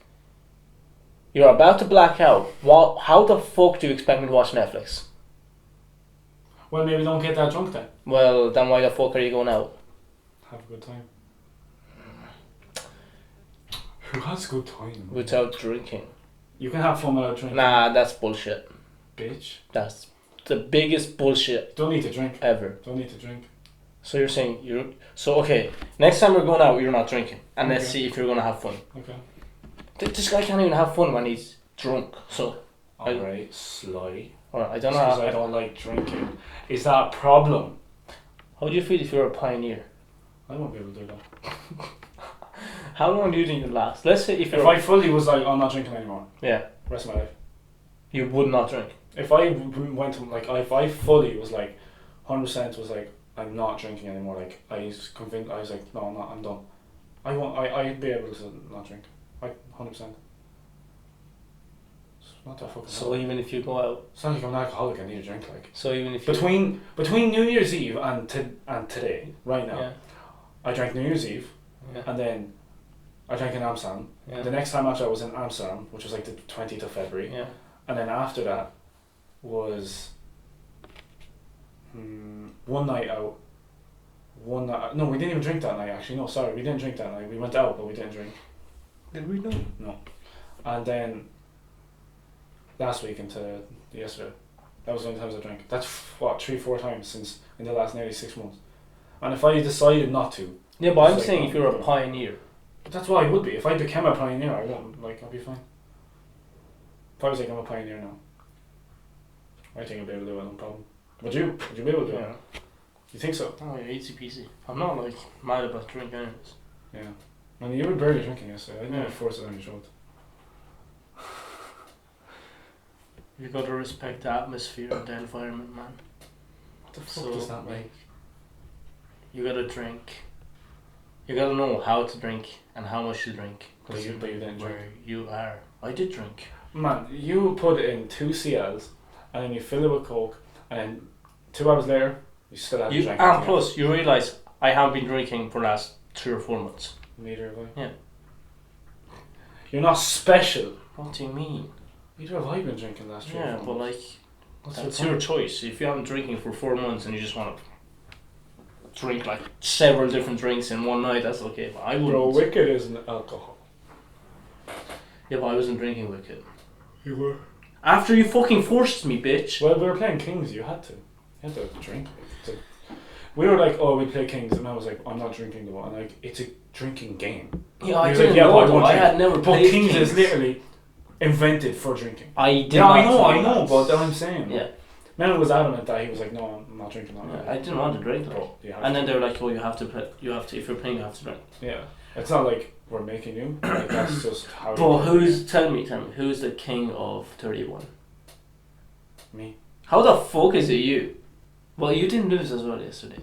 Speaker 1: You're about to black out. How the fuck do you expect me to watch Netflix?
Speaker 2: Well, maybe don't get that drunk then.
Speaker 1: Well, then why the fuck are you going out?
Speaker 2: Have a good time. Who has a good time?
Speaker 1: Without drinking.
Speaker 2: You can have fun without drinking.
Speaker 1: Nah, that's bullshit.
Speaker 2: Bitch.
Speaker 1: That's the biggest bullshit.
Speaker 2: Don't need to drink.
Speaker 1: Ever.
Speaker 2: Don't need to drink.
Speaker 1: So you're saying okay, next time we're going out, you're not drinking. And let's see if you're going to have fun.
Speaker 2: Okay.
Speaker 1: This guy can't even have fun when he's drunk, so...
Speaker 2: Alright, sly.
Speaker 1: Alright, I don't know.
Speaker 2: Because I don't like drinking. Is that a problem?
Speaker 1: How do you feel if you're a pioneer?
Speaker 2: I won't be able to do that.
Speaker 1: How long do you think it'll last? Let's say if
Speaker 2: I fully was like, I'm not drinking anymore.
Speaker 1: Yeah.
Speaker 2: Rest of my life.
Speaker 1: You would not drink.
Speaker 2: If I went to like, if I fully was like, 100% was like, I'm not drinking anymore. Like I was convinced. I was like, no, I'm not. I'm done. I won't. I'd be able to not drink. Like 100%. It's not that fucking.
Speaker 1: So even if you go out.
Speaker 2: It's not like I'm an alcoholic. I need a drink. Like.
Speaker 1: So even if
Speaker 2: between New Year's Eve and today, right now,
Speaker 1: yeah.
Speaker 2: I drank New Year's Eve,
Speaker 1: yeah.
Speaker 2: and then I drank in Amsterdam. Yeah. The next time after I was in Amsterdam, which was like the 20th of February.
Speaker 1: Yeah.
Speaker 2: And then after that was one night out. No, we didn't even drink that night actually. No, sorry, we didn't drink that night. We went out, but we didn't drink.
Speaker 1: Did we?
Speaker 2: No. And then last week into yesterday, that was the only times I drank. That's 3-4 times since in the last nearly 6 months. And if I decided not to.
Speaker 1: Yeah, but I'm like, saying if you're a pioneer.
Speaker 2: That's what I would be. If I became a pioneer, I wouldn't. Like, I'll be fine. If I was like, I'm a pioneer now, I think I'd be able to do it, no problem. Would you? Would you be able to do it? You think so?
Speaker 1: Oh, yeah, easy peasy. I'm not like mad about drinking anyways.
Speaker 2: Yeah. And you were barely drinking yesterday. I didn't force it on your throat.
Speaker 1: You gotta respect the atmosphere and the environment, man.
Speaker 2: What the fuck does that mean?
Speaker 1: You gotta drink. You gotta know how to drink and how much to drink.
Speaker 2: But you didn't drink.
Speaker 1: Where you are. I did drink.
Speaker 2: Man, you put it in 2 CLs and then you fill it with Coke and then 2 hours later you still haven't drank.
Speaker 1: And plus you realise I haven't been drinking for the last 3 or 4 months.
Speaker 2: Neither have I.
Speaker 1: Yeah.
Speaker 2: You're not special.
Speaker 1: What do you mean?
Speaker 2: Neither have I been drinking last 3 or 4 months.
Speaker 1: Yeah, but like that's your choice. If you haven't drinking for 4 months and you just want to drink like several different drinks in one night, that's okay. But I wouldn't.
Speaker 2: Bro, Wicked isn't alcohol.
Speaker 1: Yeah, but I wasn't drinking Wicked.
Speaker 2: You were.
Speaker 1: After you fucking forced me, bitch.
Speaker 2: Well, we were playing Kings. You had to. You had to drink. We were like, oh, we play Kings, and I was like, I'm not drinking though. And like, it's a drinking game.
Speaker 1: Yeah, I didn't know though. I had never played
Speaker 2: Kings. Is literally invented for drinking.
Speaker 1: I did.
Speaker 2: Yeah, I know, but that's what I'm saying.
Speaker 1: Yeah.
Speaker 2: Mel was adamant that he was like, no, I'm not drinking that.
Speaker 1: Yeah, I didn't want to drink though. And then they were like, oh, you have to play. You have to. If you're playing, you have to drink.
Speaker 2: Yeah. It's not like we're making you. Like, that's just how.
Speaker 1: But tell me, who's the king of 31?
Speaker 2: Me.
Speaker 1: How the fuck is it you? Well, you didn't lose as well yesterday.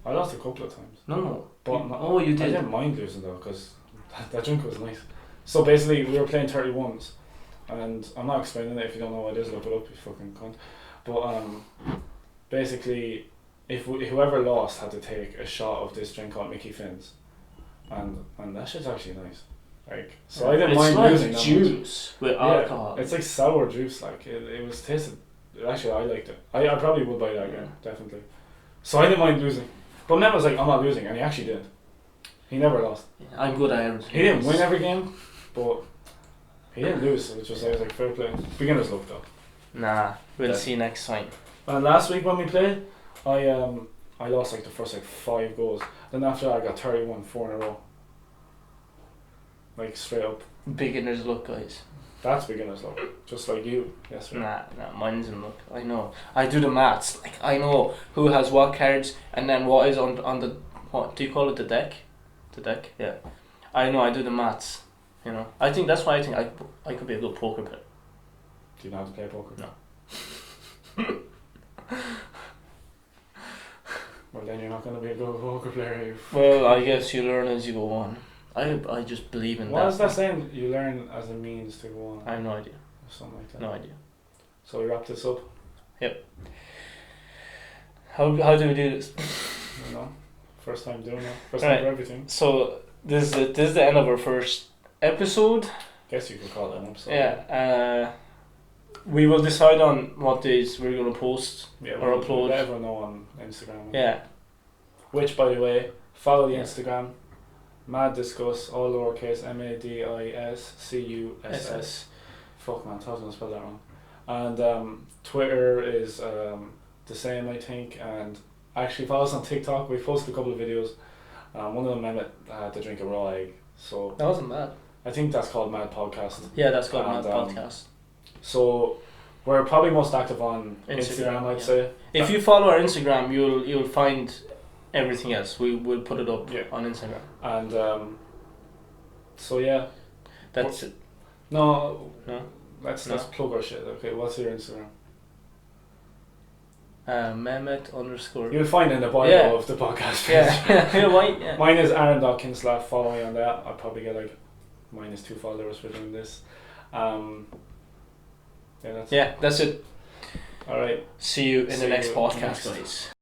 Speaker 2: I lost a couple of times.
Speaker 1: No.
Speaker 2: But
Speaker 1: you did.
Speaker 2: I didn't mind losing though, because that drink was nice. So basically, we were playing 31s, and I'm not explaining it. If you don't know what it is, look it up, you fucking cunt. But basically, whoever lost had to take a shot of this drink called Mickey Finn's, and that shit's actually nice. Like, so I didn't mind losing.
Speaker 1: It's like juice with alcohol.
Speaker 2: It's like sour juice. Like it was tasted. Actually, I liked it. I probably would buy that again, definitely. So I didn't mind losing. But Mem was like, I'm not losing, and he actually didn't. He never lost.
Speaker 1: Yeah, I'm good at everything.
Speaker 2: He didn't win every game, but he didn't lose, which was, I was like, fair play. Beginner's luck though.
Speaker 1: Nah, we'll see next time.
Speaker 2: And last week when we played, I lost like the first like 5 goals. Then after that I got 31, 4 in a row. Like straight up.
Speaker 1: Beginner's luck, guys.
Speaker 2: That's beginner's luck. Just like you yesterday.
Speaker 1: Nah, mine's in luck. I know. I do the maths. Like, I know who has what cards and then what is on the, what do you call it, the deck? The deck, yeah. I know, I do the maths. You know. I think that's why I think I could be a good poker player.
Speaker 2: Do you know how to play poker?
Speaker 1: No.
Speaker 2: Well, then you're not going to be a good poker player, are you?
Speaker 1: Well, I guess you learn as you go on. I just believe in that.
Speaker 2: What is that saying? You learn as a means to go on.
Speaker 1: I have no idea.
Speaker 2: Or something like that.
Speaker 1: No idea.
Speaker 2: So we wrap this up?
Speaker 1: Yep. How do we do this?
Speaker 2: I don't know. First time doing it. First time for everything.
Speaker 1: So this is the end of our first episode.
Speaker 2: Guess you could call it an episode.
Speaker 1: Yeah. We will decide on what days we're going to post or upload.
Speaker 2: We'll let everyone know on Instagram.
Speaker 1: Yeah.
Speaker 2: Which, by the way, follow the Instagram. Mad Discuss, all lowercase, MADISCUSS. Fuck man, I was going to spell that wrong. And Twitter is the same, I think. And actually follow us on TikTok. We posted a couple of videos. One of them I had to drink a raw egg. So
Speaker 1: that wasn't bad.
Speaker 2: I think that's called Mad Podcast.
Speaker 1: Yeah, that's called Mad Podcast.
Speaker 2: So we're probably most active on Instagram, I'd say.
Speaker 1: If you follow our Instagram, you'll find everything else. We will put it up on Instagram.
Speaker 2: And so yeah.
Speaker 1: That's it.
Speaker 2: No. Let's plug our shit. Okay, what's your Instagram?
Speaker 1: Mehmet _
Speaker 2: You'll find in the bio of the podcast page.
Speaker 1: Yeah.
Speaker 2: Mine is Aaron.Kinslav. Follow me on that. I'll probably get like -2 followers for doing this. That's it.
Speaker 1: That's it.
Speaker 2: Alright.
Speaker 1: See you in the next podcast, guys.